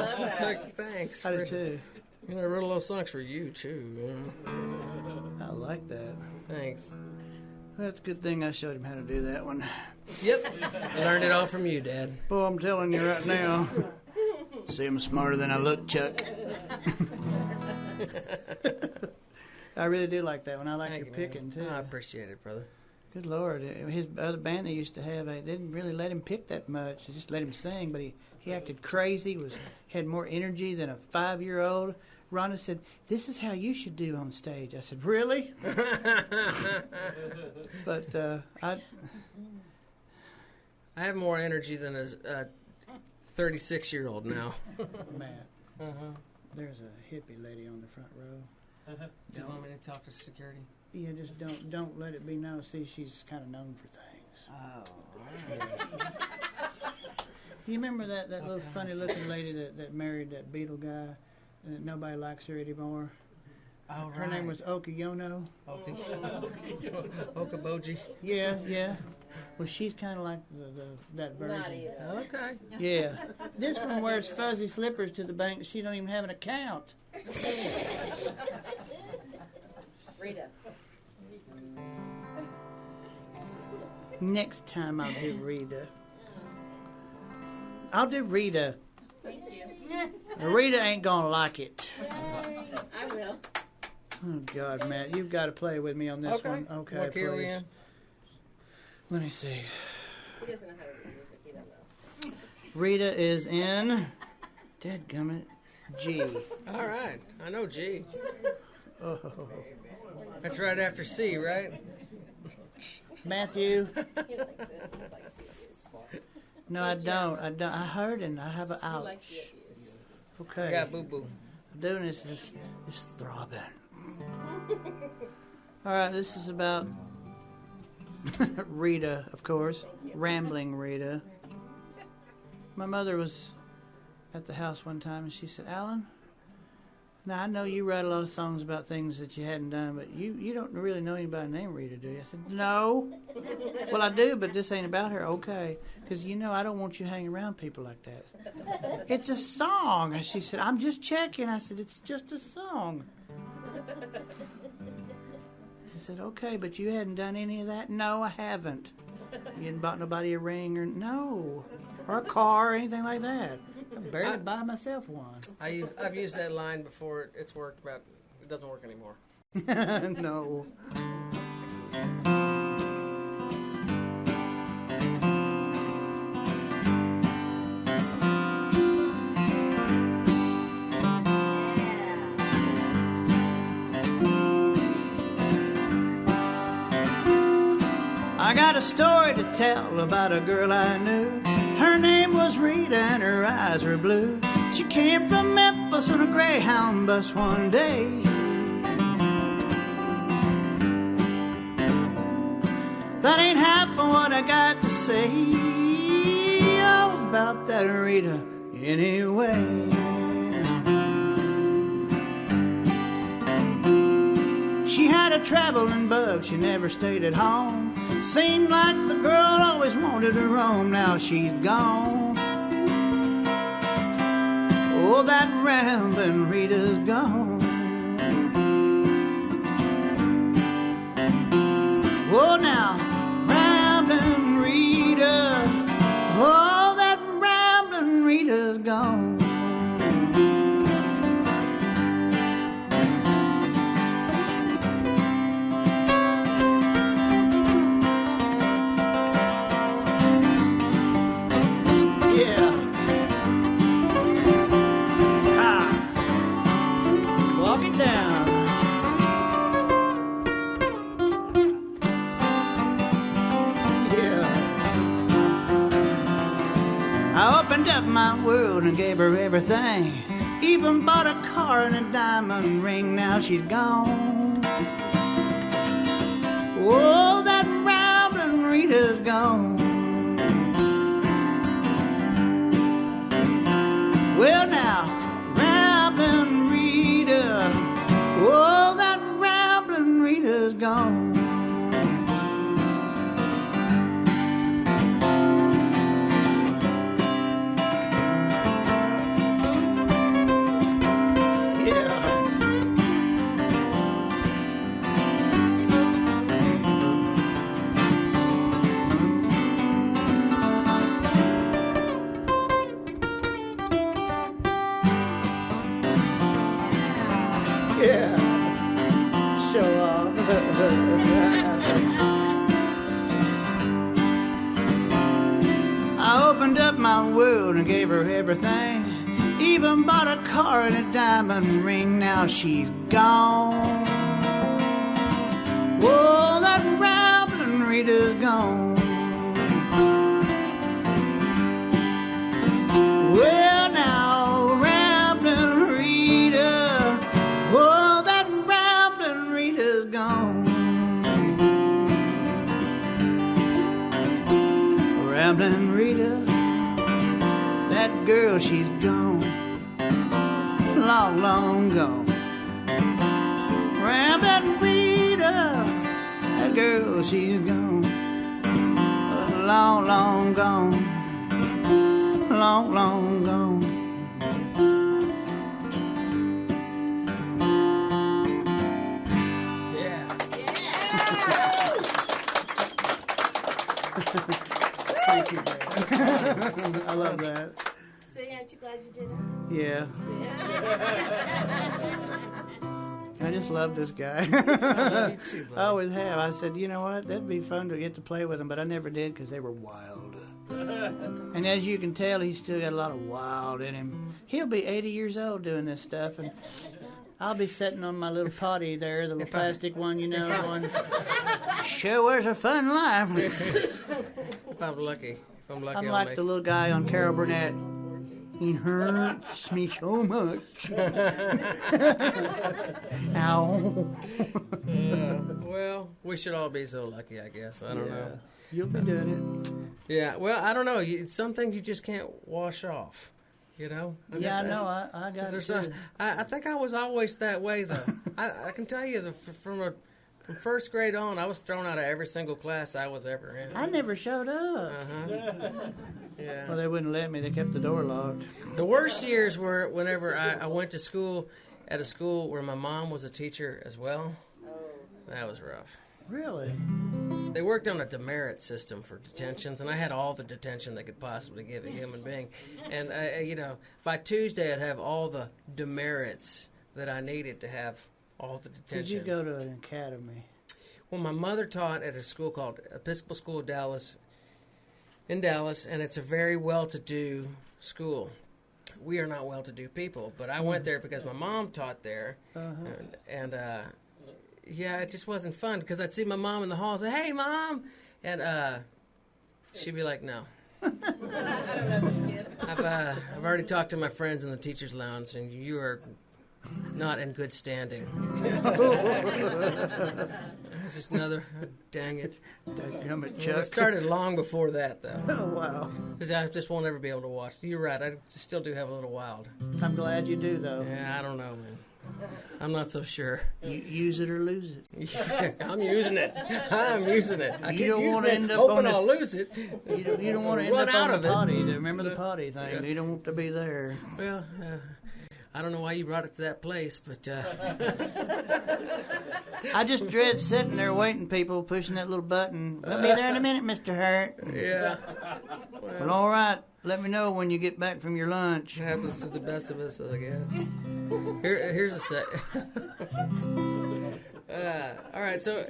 I was like, "Thanks." I do too. You know, I wrote a lot of songs for you, too. I like that. Thanks. Well, it's a good thing I showed him how to do that one. Yep. I learned it all from you, Dad. Boy, I'm telling you right now. See, I'm smarter than I look, Chuck. I really do like that one. I like Thank your you, man. picking, too. Oh, I appreciate it, brother. Good Lord. His other band they used to have, they didn't really let him pick that much. They just let him sing, but he acted crazy, had more energy than a 5-year-old. Rhonda said, "This is how you should do on stage." I said, "Really?" But I have more energy than a 36-year-old now. Matt, there's a hippie lady on the front row. Do you want me to talk to security? Yeah, just don't let it be known. See, she's kind of known for things. Oh, You remember that little funny-looking lady that married that Beatle guy? And nobody likes her anymore. all right. Her name was Okayono. Okaboji. Yeah. Well, she's kind of like that version. Not even. Okay. Yeah. This one wears fuzzy slippers to the bank. She don't even have an account. Rita. Next time I'll do Rita. I'll do Rita. Thank you. Rita ain't gonna like it. I will. Oh, God, Matt, you've got to play with me on this one. Okay, What key are we please. in? Let me see. He doesn't know how to do music. He don't know. Rita is in, dadgummit, G. All right. I know G. Oh, That's right after C, right? Matthew. He likes it. He likes the abuse. No, I don't. I heard and I have an He likes ouch. the abuse. Okay. I got boo-boo. I'm doing this throbbing. All right, this is about Rita, of course. Rambling Rita. My mother was at the house one time and she said, "Alan, now I know you write a lot of songs about things that you hadn't done, but you don't really know anybody named Rita, do you?" I said, "No." "Well, I do, but this ain't about her." "Okay, because I don't want you hanging around people like that." "It's a song." And she said, "I'm just checking." I said, "It's just a song." She said, "Okay, but you hadn't done any of that?" "No, I haven't." You didn't bought nobody a ring or a car or anything like that. I barely buy myself one. I've used that line before. It's worked, but it doesn't work anymore. No. I got a story to tell about a girl I knew. Her name was Rita and her eyes were blue. She came from Memphis on a Greyhound bus one day. That ain't half of what I got to say about that Rita anyway. She had a traveling bug, she never stayed at home. Seemed like the girl always wanted to roam. Now she's gone. Oh, that rambling Rita's gone. Oh, now, rambling Rita. Oh, that rambling Rita's gone. Up my world and gave her everything. Even bought a car and a diamond ring. Now she's gone. Oh, that rambling Rita's gone. Well now, rambling Rita. Oh, that rambling Rita's gone. I opened up my world and gave her everything. Even bought a car and a diamond ring. Now she's gone. Whoa, that rambling Rita's gone. Well now, rambling Rita. Whoa, that rambling Rita's gone. Rambling Rita, that girl, she's gone. Long, long gone. Rambling Rita, that girl, she's gone. Long, long gone. Long, long gone. Yeah. Thank you, man. I love that. See, aren't you glad you did it? Yeah. I just love this guy. I love you too, buddy. I always have. I said, you know what? That'd be fun to get to play with him, but I never did because they were wild. And as you can tell, he's still got a lot of wild in him. He'll be 80 years old doing this stuff, and I'll be sitting on my little potty there, the little plastic one, you know, going, sure was a fun life. If I'm lucky. I'm I'll like make the little guy on Carol Burnett. He hurts me so much. Ow. Well, we should all be so lucky, I guess. I don't know. You'll be doing Yeah, well, I don't know. Some things you just can't wash off, you know? it. Yeah, I know. I got it. Too. I think I was always that way, though. I can tell you, from first grade on, I was thrown out of every single class I was ever in. I never showed up. Yeah. Well, they wouldn't let me. They kept the door locked. The worst years were whenever I went to school at a school where my mom was a teacher as well. That was rough. Really? They worked on a demerit system for detentions, and I had all the detention they could possibly give a human being. And, by Tuesday I'd have all the demerits that I needed to have all the detention. Did you go to an academy? Well, my mother taught at a school called Episcopal School of Dallas, in Dallas, and it's a very well-to-do school. We are not well-to-do people, but I went there because my mom taught there, and it just wasn't fun because I'd see my mom in the hall and say, "Hey, Mom," and she'd be like, "No." I don't know this kid. I've already talked to my friends in the teachers' lounge, and you are not in good standing. It's just another, dang it. It started long before that, though. Oh, wow. Because I just won't ever be able to watch. You're right, I still do have a little wild. I'm glad you do, though. Yeah, I don't know, man. I'm not so sure. You use it or lose it. Yeah, I'm using it. I keep don't using wanna it, end up hoping on I'll lose it. You don't want to end Run up out on of the it. potty. Remember the potty thing. Yeah. You don't want to be there. Well, I don't know why you brought it to that place, but I just dread sitting there waiting, people pushing that little button. I'll be there in a minute, Mr. Hurt. yeah. Well, all right. Let me know when you get back from your lunch. It happens to the best of us, I guess. Here's a sec. All right, so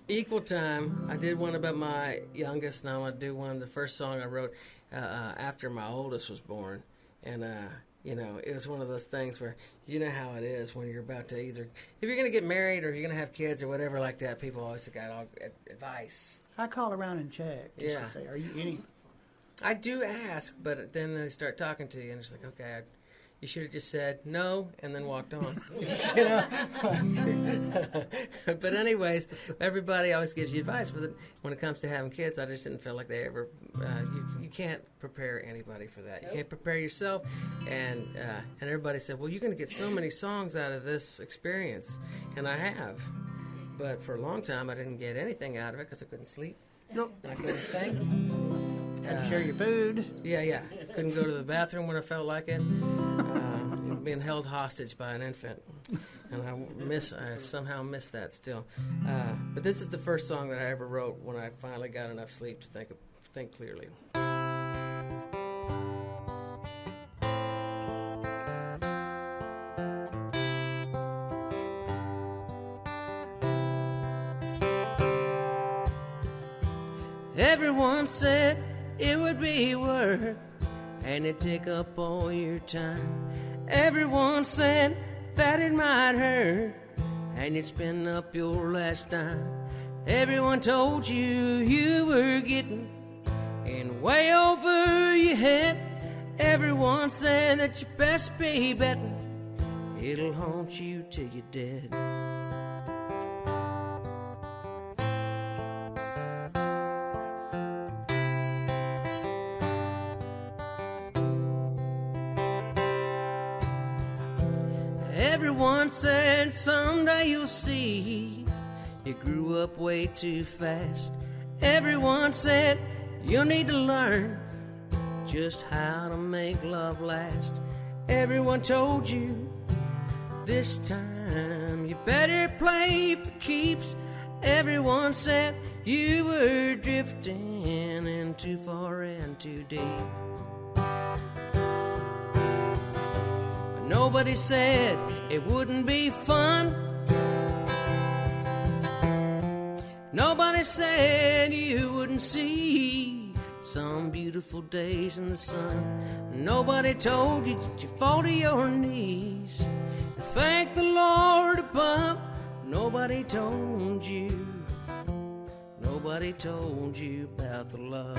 equal time. I did one about my youngest. Now I'm gonna do one. The first song I wrote after my oldest was born, and it was one of those things where you know how it is when you're about to if you're gonna get married or you're gonna have kids or whatever like that. People always got all advice. I call around and check just Yeah. to say, are you any? I do ask, but then they start talking to you, and it's like, okay, you should have just said no and then walked on. But anyways, everybody always gives you advice. But when it comes to having kids, I just didn't feel like they ever. You can't prepare anybody for that. You can't prepare yourself. And everybody said, well, you're going to get so many songs out of this experience, and I have. But for a long time, I didn't get anything out of it because I couldn't sleep. Nope. And I couldn't think. Had to share your food. Yeah. Couldn't go to the bathroom when I felt like it. Being held hostage by an infant. And I somehow miss that still. But this is the first song that I ever wrote when I finally got enough sleep to think clearly. Everyone said it would be work and it'd take up all your time. Everyone said that it might hurt and you'd spend up your last dime. Everyone told you were getting in way over your head. Everyone said that you best be betting it'll haunt you till you're dead. Everyone said someday you'll see you grew up way too fast. Everyone said you'll need to learn just how to make love last. Everyone told you this time you better play for keeps. Everyone said you were drifting in too far and too deep. Nobody said it wouldn't be fun. Nobody said you wouldn't see some beautiful days in the sun. Nobody told you that you fall to your knees. Thank the Lord above. Nobody told you about the love.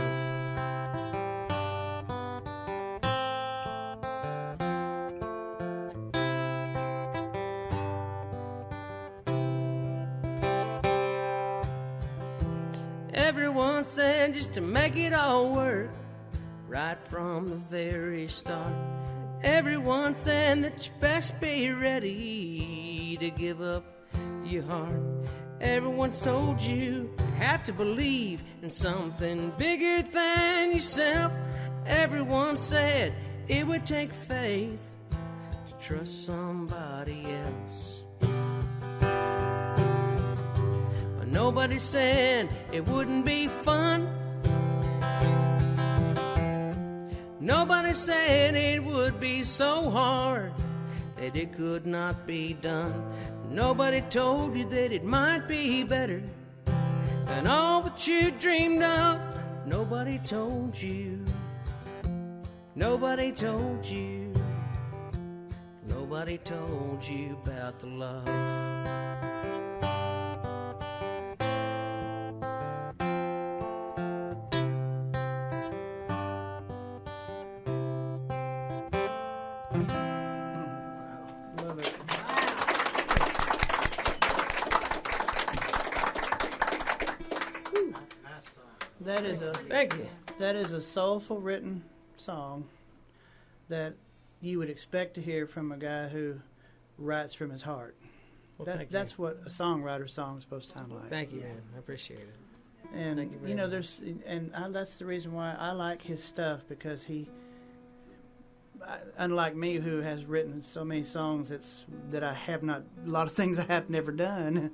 Everyone said just to make it all work right from the very start. Everyone said that you best be ready to give up your heart. Everyone's told you have to believe in something bigger than yourself. Everyone said it would take faith to trust somebody else. Nobody said it wouldn't be fun. Nobody said it would be so hard that it could not be done. Nobody told you that it might be better than all that you dreamed of. Nobody told you. Nobody told you. Nobody told you about the love. Love it. That is a Thank you. that is a soulful written song that you would expect to hear from a guy who writes from his heart. Well, That's what a songwriter's song is supposed to sound like. Thank you, man. I appreciate it. And Thank you very know, much. that's the reason why I like his stuff, because unlike me, who has written so many songs that I have not, a lot of things I have never done,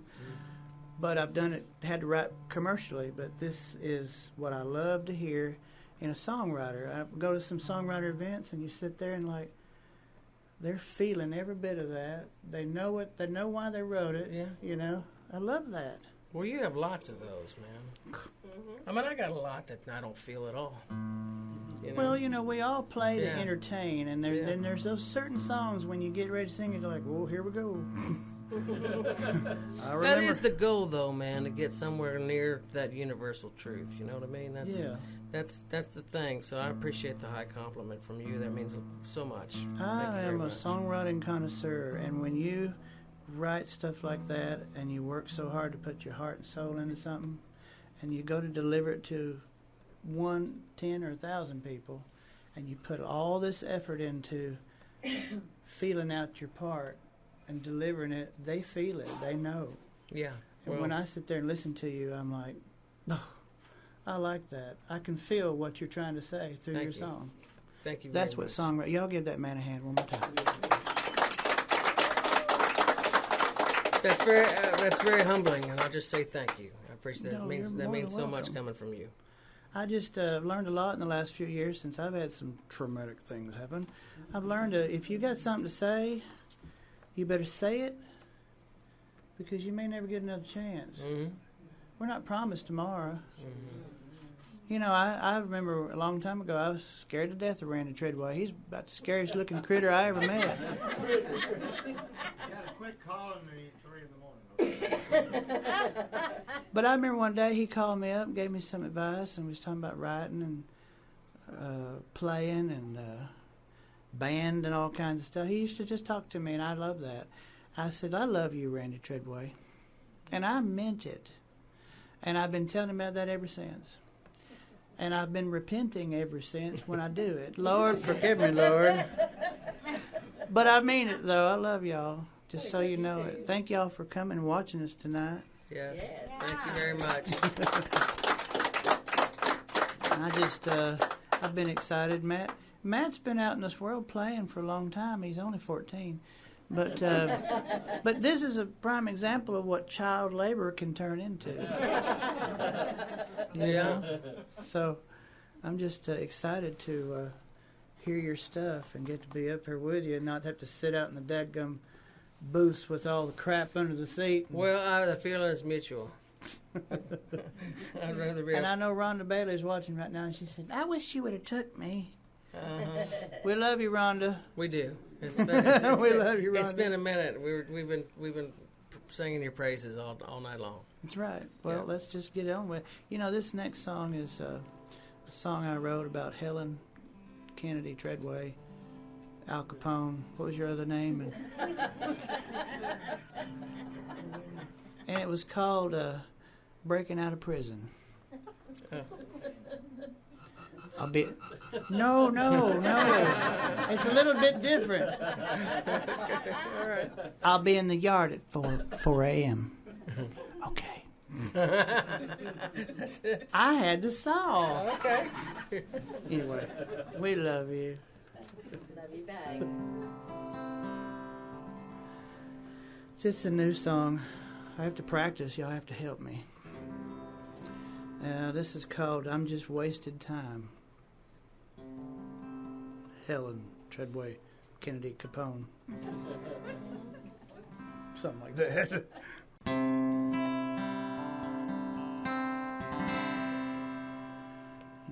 but I've done it, had to write commercially. But this is what I love to hear in a songwriter. I go to some songwriter events, and you sit there and like, they're feeling every bit of that. They know why they wrote it. Yeah. You know, I love that. Well, you have lots of those, man. I mean, I got a lot that I don't feel at all. You know? Well, you know, we all play to Yeah. entertain, and then there's those certain songs when you get ready to sing, you're like, "Oh, here we go." I remember. That is the goal, though, man, to get somewhere near that universal truth. You know what I mean? That's the thing. So I appreciate the high compliment from you. That means so much. Thank you I very am a much. songwriting connoisseur, and when you write stuff like that, and you work so hard to put your heart and soul into something, and you go to deliver it to 1, 10, or 1,000 people, and you put all this effort into feeling out your part and delivering it, they feel it. They know. Yeah. And Well, when I sit there and listen to you, I'm like, oh, I like that. I can feel what you're trying to say through Thank your you. song. thank you very That's what much. songwriting. Y'all give that man a hand one more time. That's very humbling, and I'll just say thank you. I appreciate that. No, It means you're that more means than so much welcome. coming from you. I just learned a lot in the last few years since I've had some traumatic things happen. I've learned if you got something to say, you better say it, because you may never get another chance. Mm-hmm. We're not promised tomorrow. Mm-hmm. You know, I remember a long time ago, I was scared to death of Randy Treadway. He's about the scariest looking critter I ever met. You gotta quit calling me 3 in the morning. But I remember one day he called me up and gave me some advice, and we was talking about writing and playing and band and all kinds of stuff. He used to just talk to me, and I love that. I said, I love you, Randy Treadway. And I meant it. And I've been telling him about that ever since. And I've been repenting ever since when I do it. Lord, forgive me, Lord. But I mean it, though. I love y'all, just so you know it. Thank y'all for coming and watching us tonight. Yes. Yes. Thank you very much. I just, I've been excited. Matt's been out in this world playing for a long time. He's only 14. But this is a prime example of what child labor can turn into. You know? So I'm just excited to hear your stuff and get to be up here with you and not have to sit out in the dadgum booths with all the crap under the seat. Well, the feeling is mutual. I'd rather be. And I know Rhonda Bailey's watching right now, and she said, I wish you would have took me. Uh-huh. We love you, Rhonda. We do. We been, love you, It's Rhonda. been a minute. We've been singing your praises all night long. That's right. Well, Yeah. let's just get on with it. You know, this next song is a song I wrote about Helen Kennedy Treadway, Al Capone. What was your other name? And it was called Breaking Out of Prison. I'll be... No. It's a little bit different. All right. I'll be in the yard at 4 a.m. Okay. That's it. I had to solve. Okay. Anyway, we love you. Love you back. It's just a new song I have to practice. Y'all have to help me. This is called I'm Just Wasted Time. Helen Treadway Kennedy Capone. Something like that.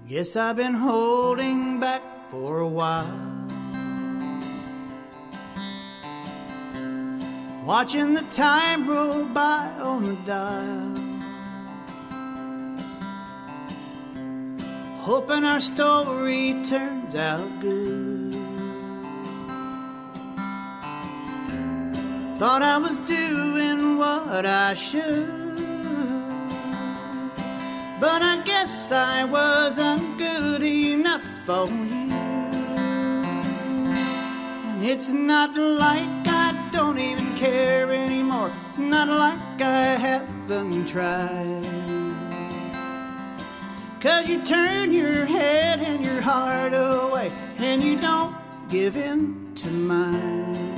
Guess I've been holding back for a while, watching the time roll by on the dial, hoping our story turns out good. Thought I was doing what I should, but I guess I wasn't good enough for you. And it's not like I don't even care anymore. It's not like I haven't tried. 'Cause you turn your head and your heart away, and you don't give in to mine.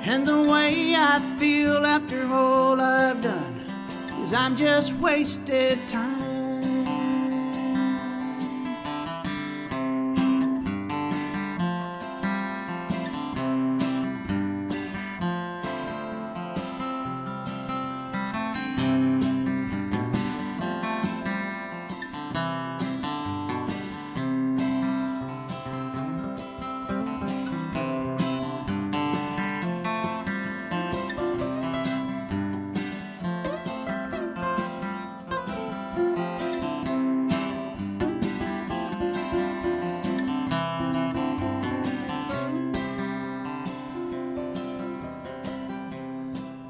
And the way I feel after all I've done is I'm just wasted time.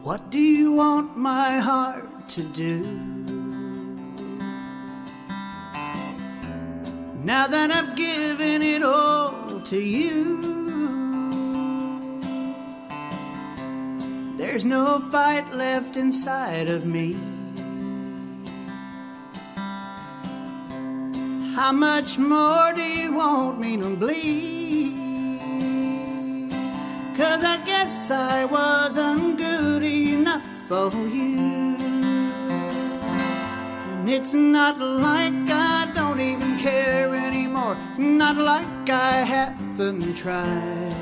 What do you want my heart to do? Now that I've given it all to you, there's no fight left inside of me. How much more do you want me to bleed? 'Cause I guess I wasn't good enough for you. And it's not like I don't even care anymore. Not like I haven't tried.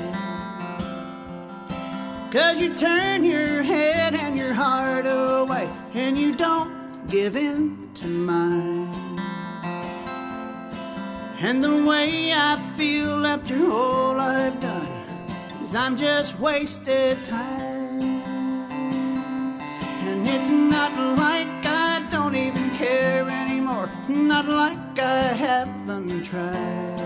'Cause you turn your head and your heart away, and you don't give in to mine. And the way I feel after all I've done, I'm just wasted time. And it's not like I don't even care anymore. Not like I haven't tried.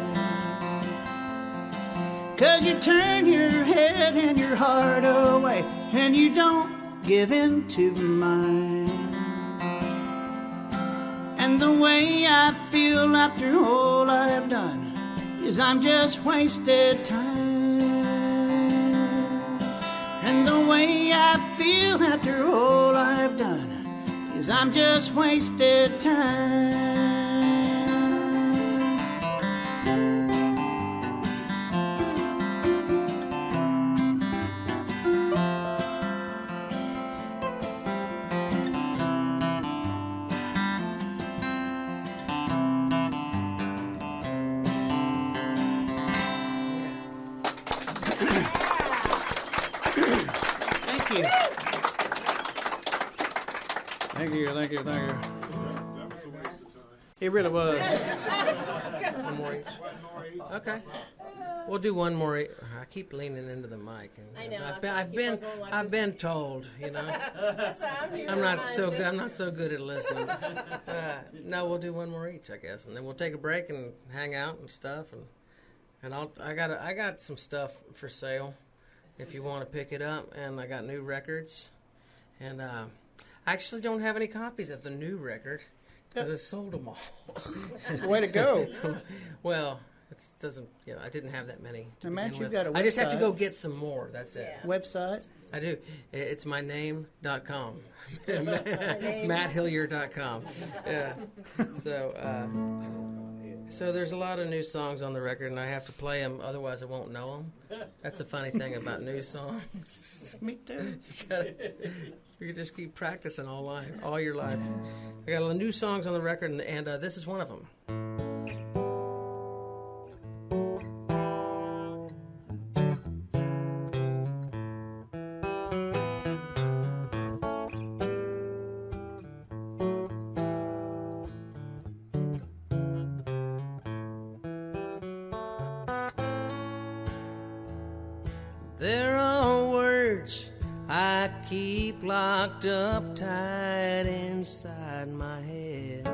'Cause you turn your head and your heart away, and you don't give in to mine. And the way I feel after all I've done is I'm just wasted time. And the way I feel after all I've done is I'm just wasted time. Thank you. It really was. One more each. Okay. We'll do one more. I keep leaning into the mic, and I know. I've been told, you know. That's why I'm here. I'm not so good at listening. No, we'll do one more each, I guess, and then we'll take a break and hang out and stuff, and I got some stuff for sale if you want to pick it up, and I got new records, and I actually don't have any copies of the new record because I sold them all. Way to go! Well, it doesn't. You know, I didn't have that many. To Now, Matt, begin you've with. got a I just have to website. go get some more. That's it. Yeah. Website? I do. It's myname.com. MattHillyer.com. Yeah. So So there's a lot of new songs on the record, and I have to play them, otherwise I won't know them. That's the funny thing about new songs. Me too. You can just keep practicing all your life. I got a lot of new songs on the record, and this is one of them. There are words I keep locked up tight inside my head.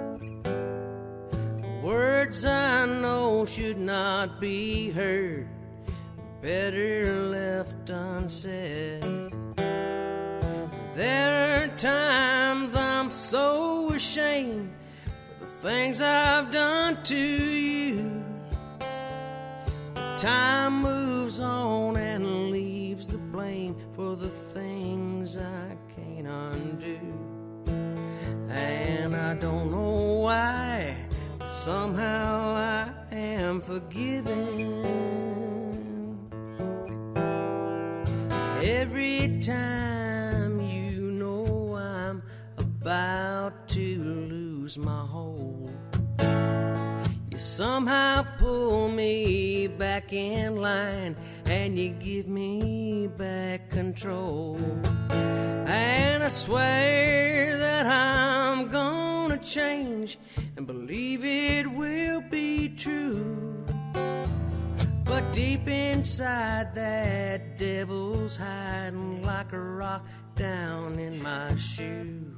Words I know should not be heard, better left unsaid. There are times I'm so ashamed for the things I've done to you. Time moves on and leaves the blame for the things I can't undo. And I don't know why, but somehow I am forgiven. Every time you know I'm about to lose my hold, you somehow pull me back in line and you give me back control. And I swear that I'm gonna change and believe it will be true. But deep inside, that devil's hiding like a rock down in my shoe.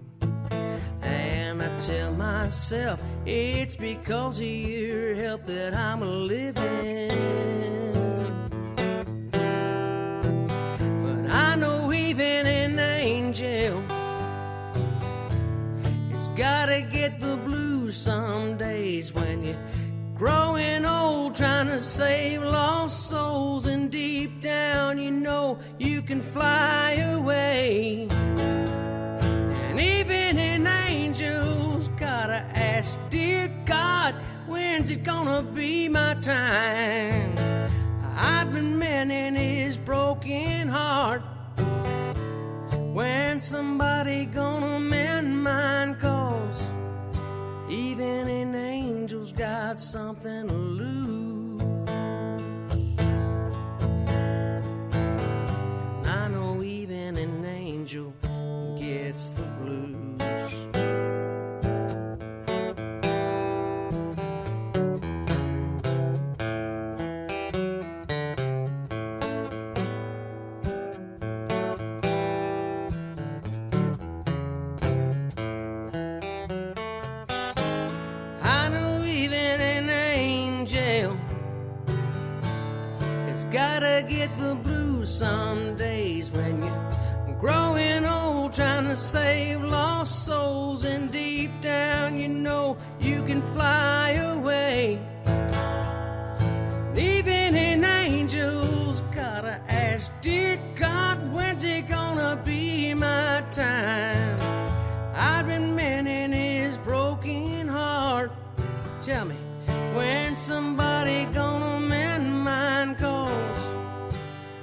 And I tell myself it's because of your help that I'm living. But I know even an angel has gotta get the blues some days when you're growing old trying to save lost souls. And deep down you know you can fly away. And even an angel's gotta ask, dear God, when's it gonna be my time? I've been mending his broken heart. When somebody gonna mend mine? 'Cause even an angel's got something to lose. And I know even an angel gets the blues. I know even an angel has gotta get the blues some days when you're growing old trying to save lost souls. And deep down you know you can fly away. And even an angel's gotta ask, dear God, when's it gonna be my time? I've been mending his broken heart. Tell me, when somebody gonna mend mine? 'Cause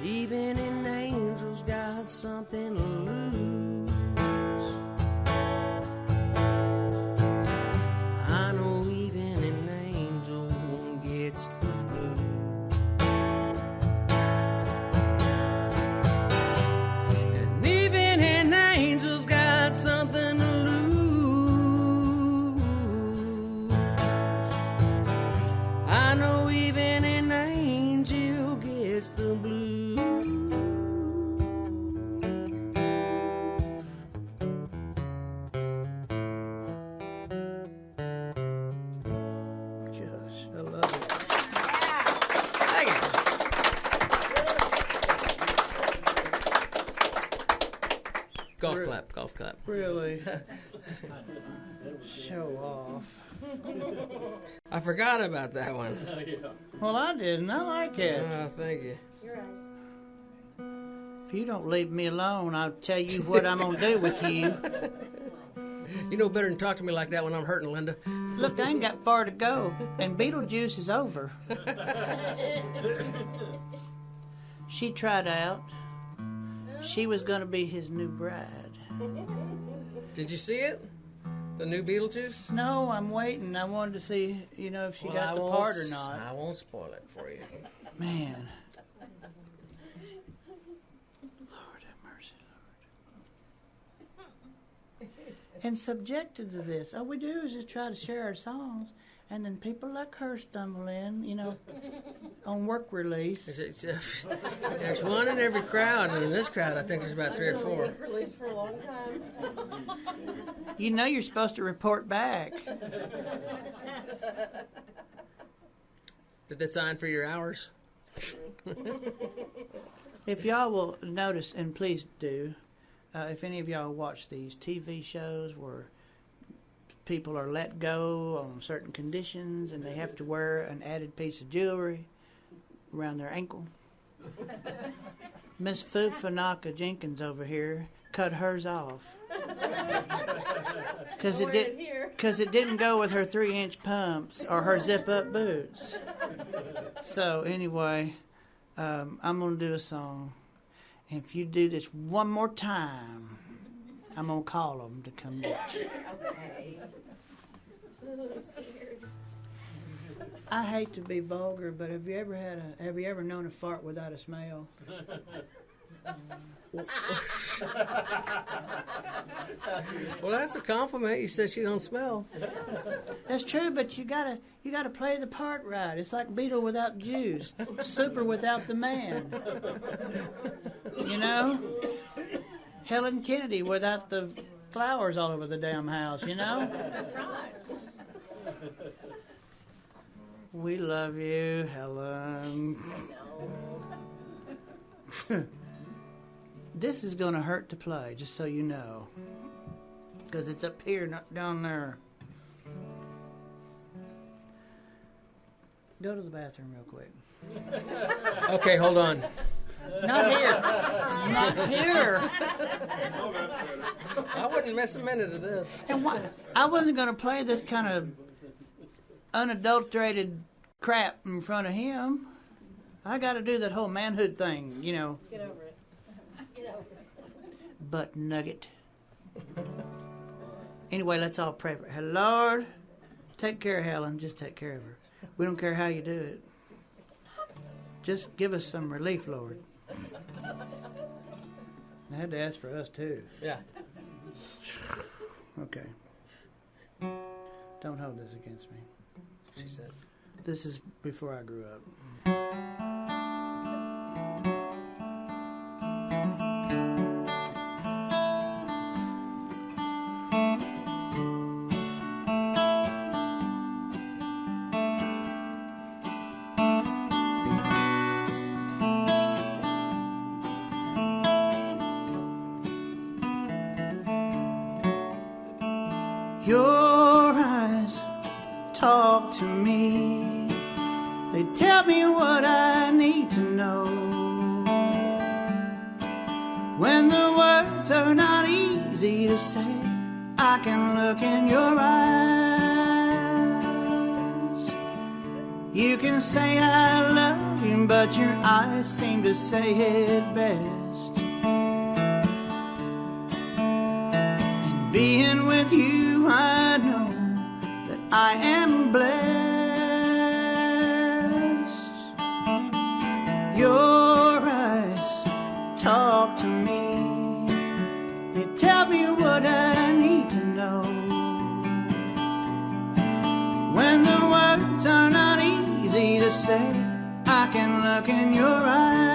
even an angel's got something to lose. I know even an angel gets the blues. And even an angel's got something to lose. I know even an angel gets the blues. Josh, I love it. Thank you. Golf clap, golf clap. Really show off. I forgot about that one. Well, I didn't. I like it. Oh, thank you. Your eyes. If you don't leave me alone, I'll tell you what I'm gonna do with you. You know better than talk to me like that when I'm hurting, Linda. Look, I ain't got far to go, and Beetlejuice is over. She tried out. She was going to be his new bride. Did you see it? The new Beetlejuice? No, I'm waiting. I wanted to see, if she got the part or not. I won't spoil it for you. Man. Lord have mercy, Lord. And subjected to this, all we do is just try to share our songs, and then people like her stumble in, on work release. There's one in every crowd, and in this crowd, I think there's about 3 or 4. Released for a long time. You're supposed to report back. Did they sign for your hours? If y'all will notice, and please do, if any of y'all watch these TV shows where people are let go on certain conditions and they have to wear an added piece of jewelry around their ankle, Miss Fufanaka Jenkins over here cut hers off because it didn't go with her 3-inch pumps or her zip-up boots. So anyway, I'm gonna do a song. And if you do this one more time, I'm gonna call them to come get you. Okay. I hate to be vulgar, but have you ever known a fart without a smell? Well, that's a compliment. You said she don't smell. That's true, but you gotta play the part right. It's like Beetle without juice, Super without the man. Helen Kennedy without the flowers all over the damn house. We love you, Helen. This is gonna hurt to play, just so you know, because it's up here, not down there. Go to the bathroom real quick. Okay, hold on. Not here. Not here. I wouldn't miss a minute of this. And why? I wasn't going to play this kind of unadulterated crap in front of him. I got to do that whole manhood thing, Get over it. Get over it. Butt nugget. Anyway, let's all pray for her. Lord, take care of Helen. Just take care of her. We don't care how you do it. Just give us some relief, Lord. I had to ask for us, too. Yeah. Okay. Don't hold this against me. She said. This is before I grew up. Your eyes talk to me. They tell me what I need to know. When the words are not easy to say, I can look in your eyes. You can say I love you, but your eyes seem to say it best. And being with you, I know that I am blessed. Your eyes talk to me. They tell me what I need to know. When the words are not easy to say, I can look in your eyes.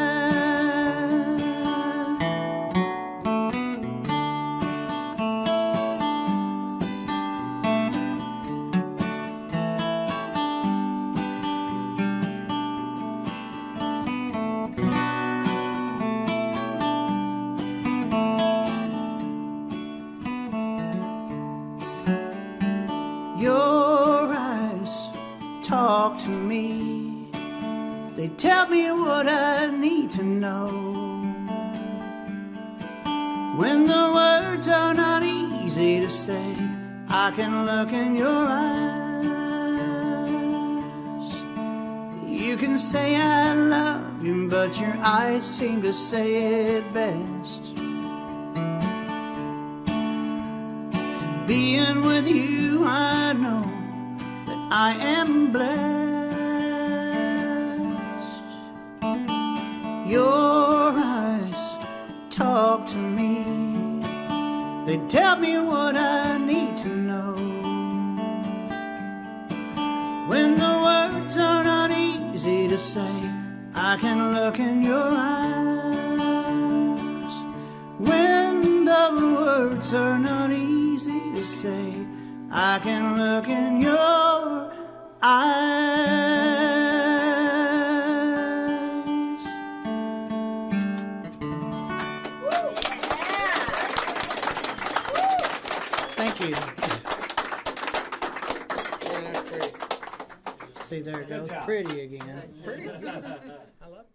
Your eyes talk to me. They tell me what I need to know. When the words are not easy to say, I can look in your eyes. You can say I love you, but your eyes seem to say it best. Being with you, I know that I am blessed. Your eyes talk to me. They tell me what I need to know. When the words are not easy to say, I can look in your eyes. When the words are not easy to say, I can look in your eyes. Thank you. See, there it goes. Pretty again. I love her.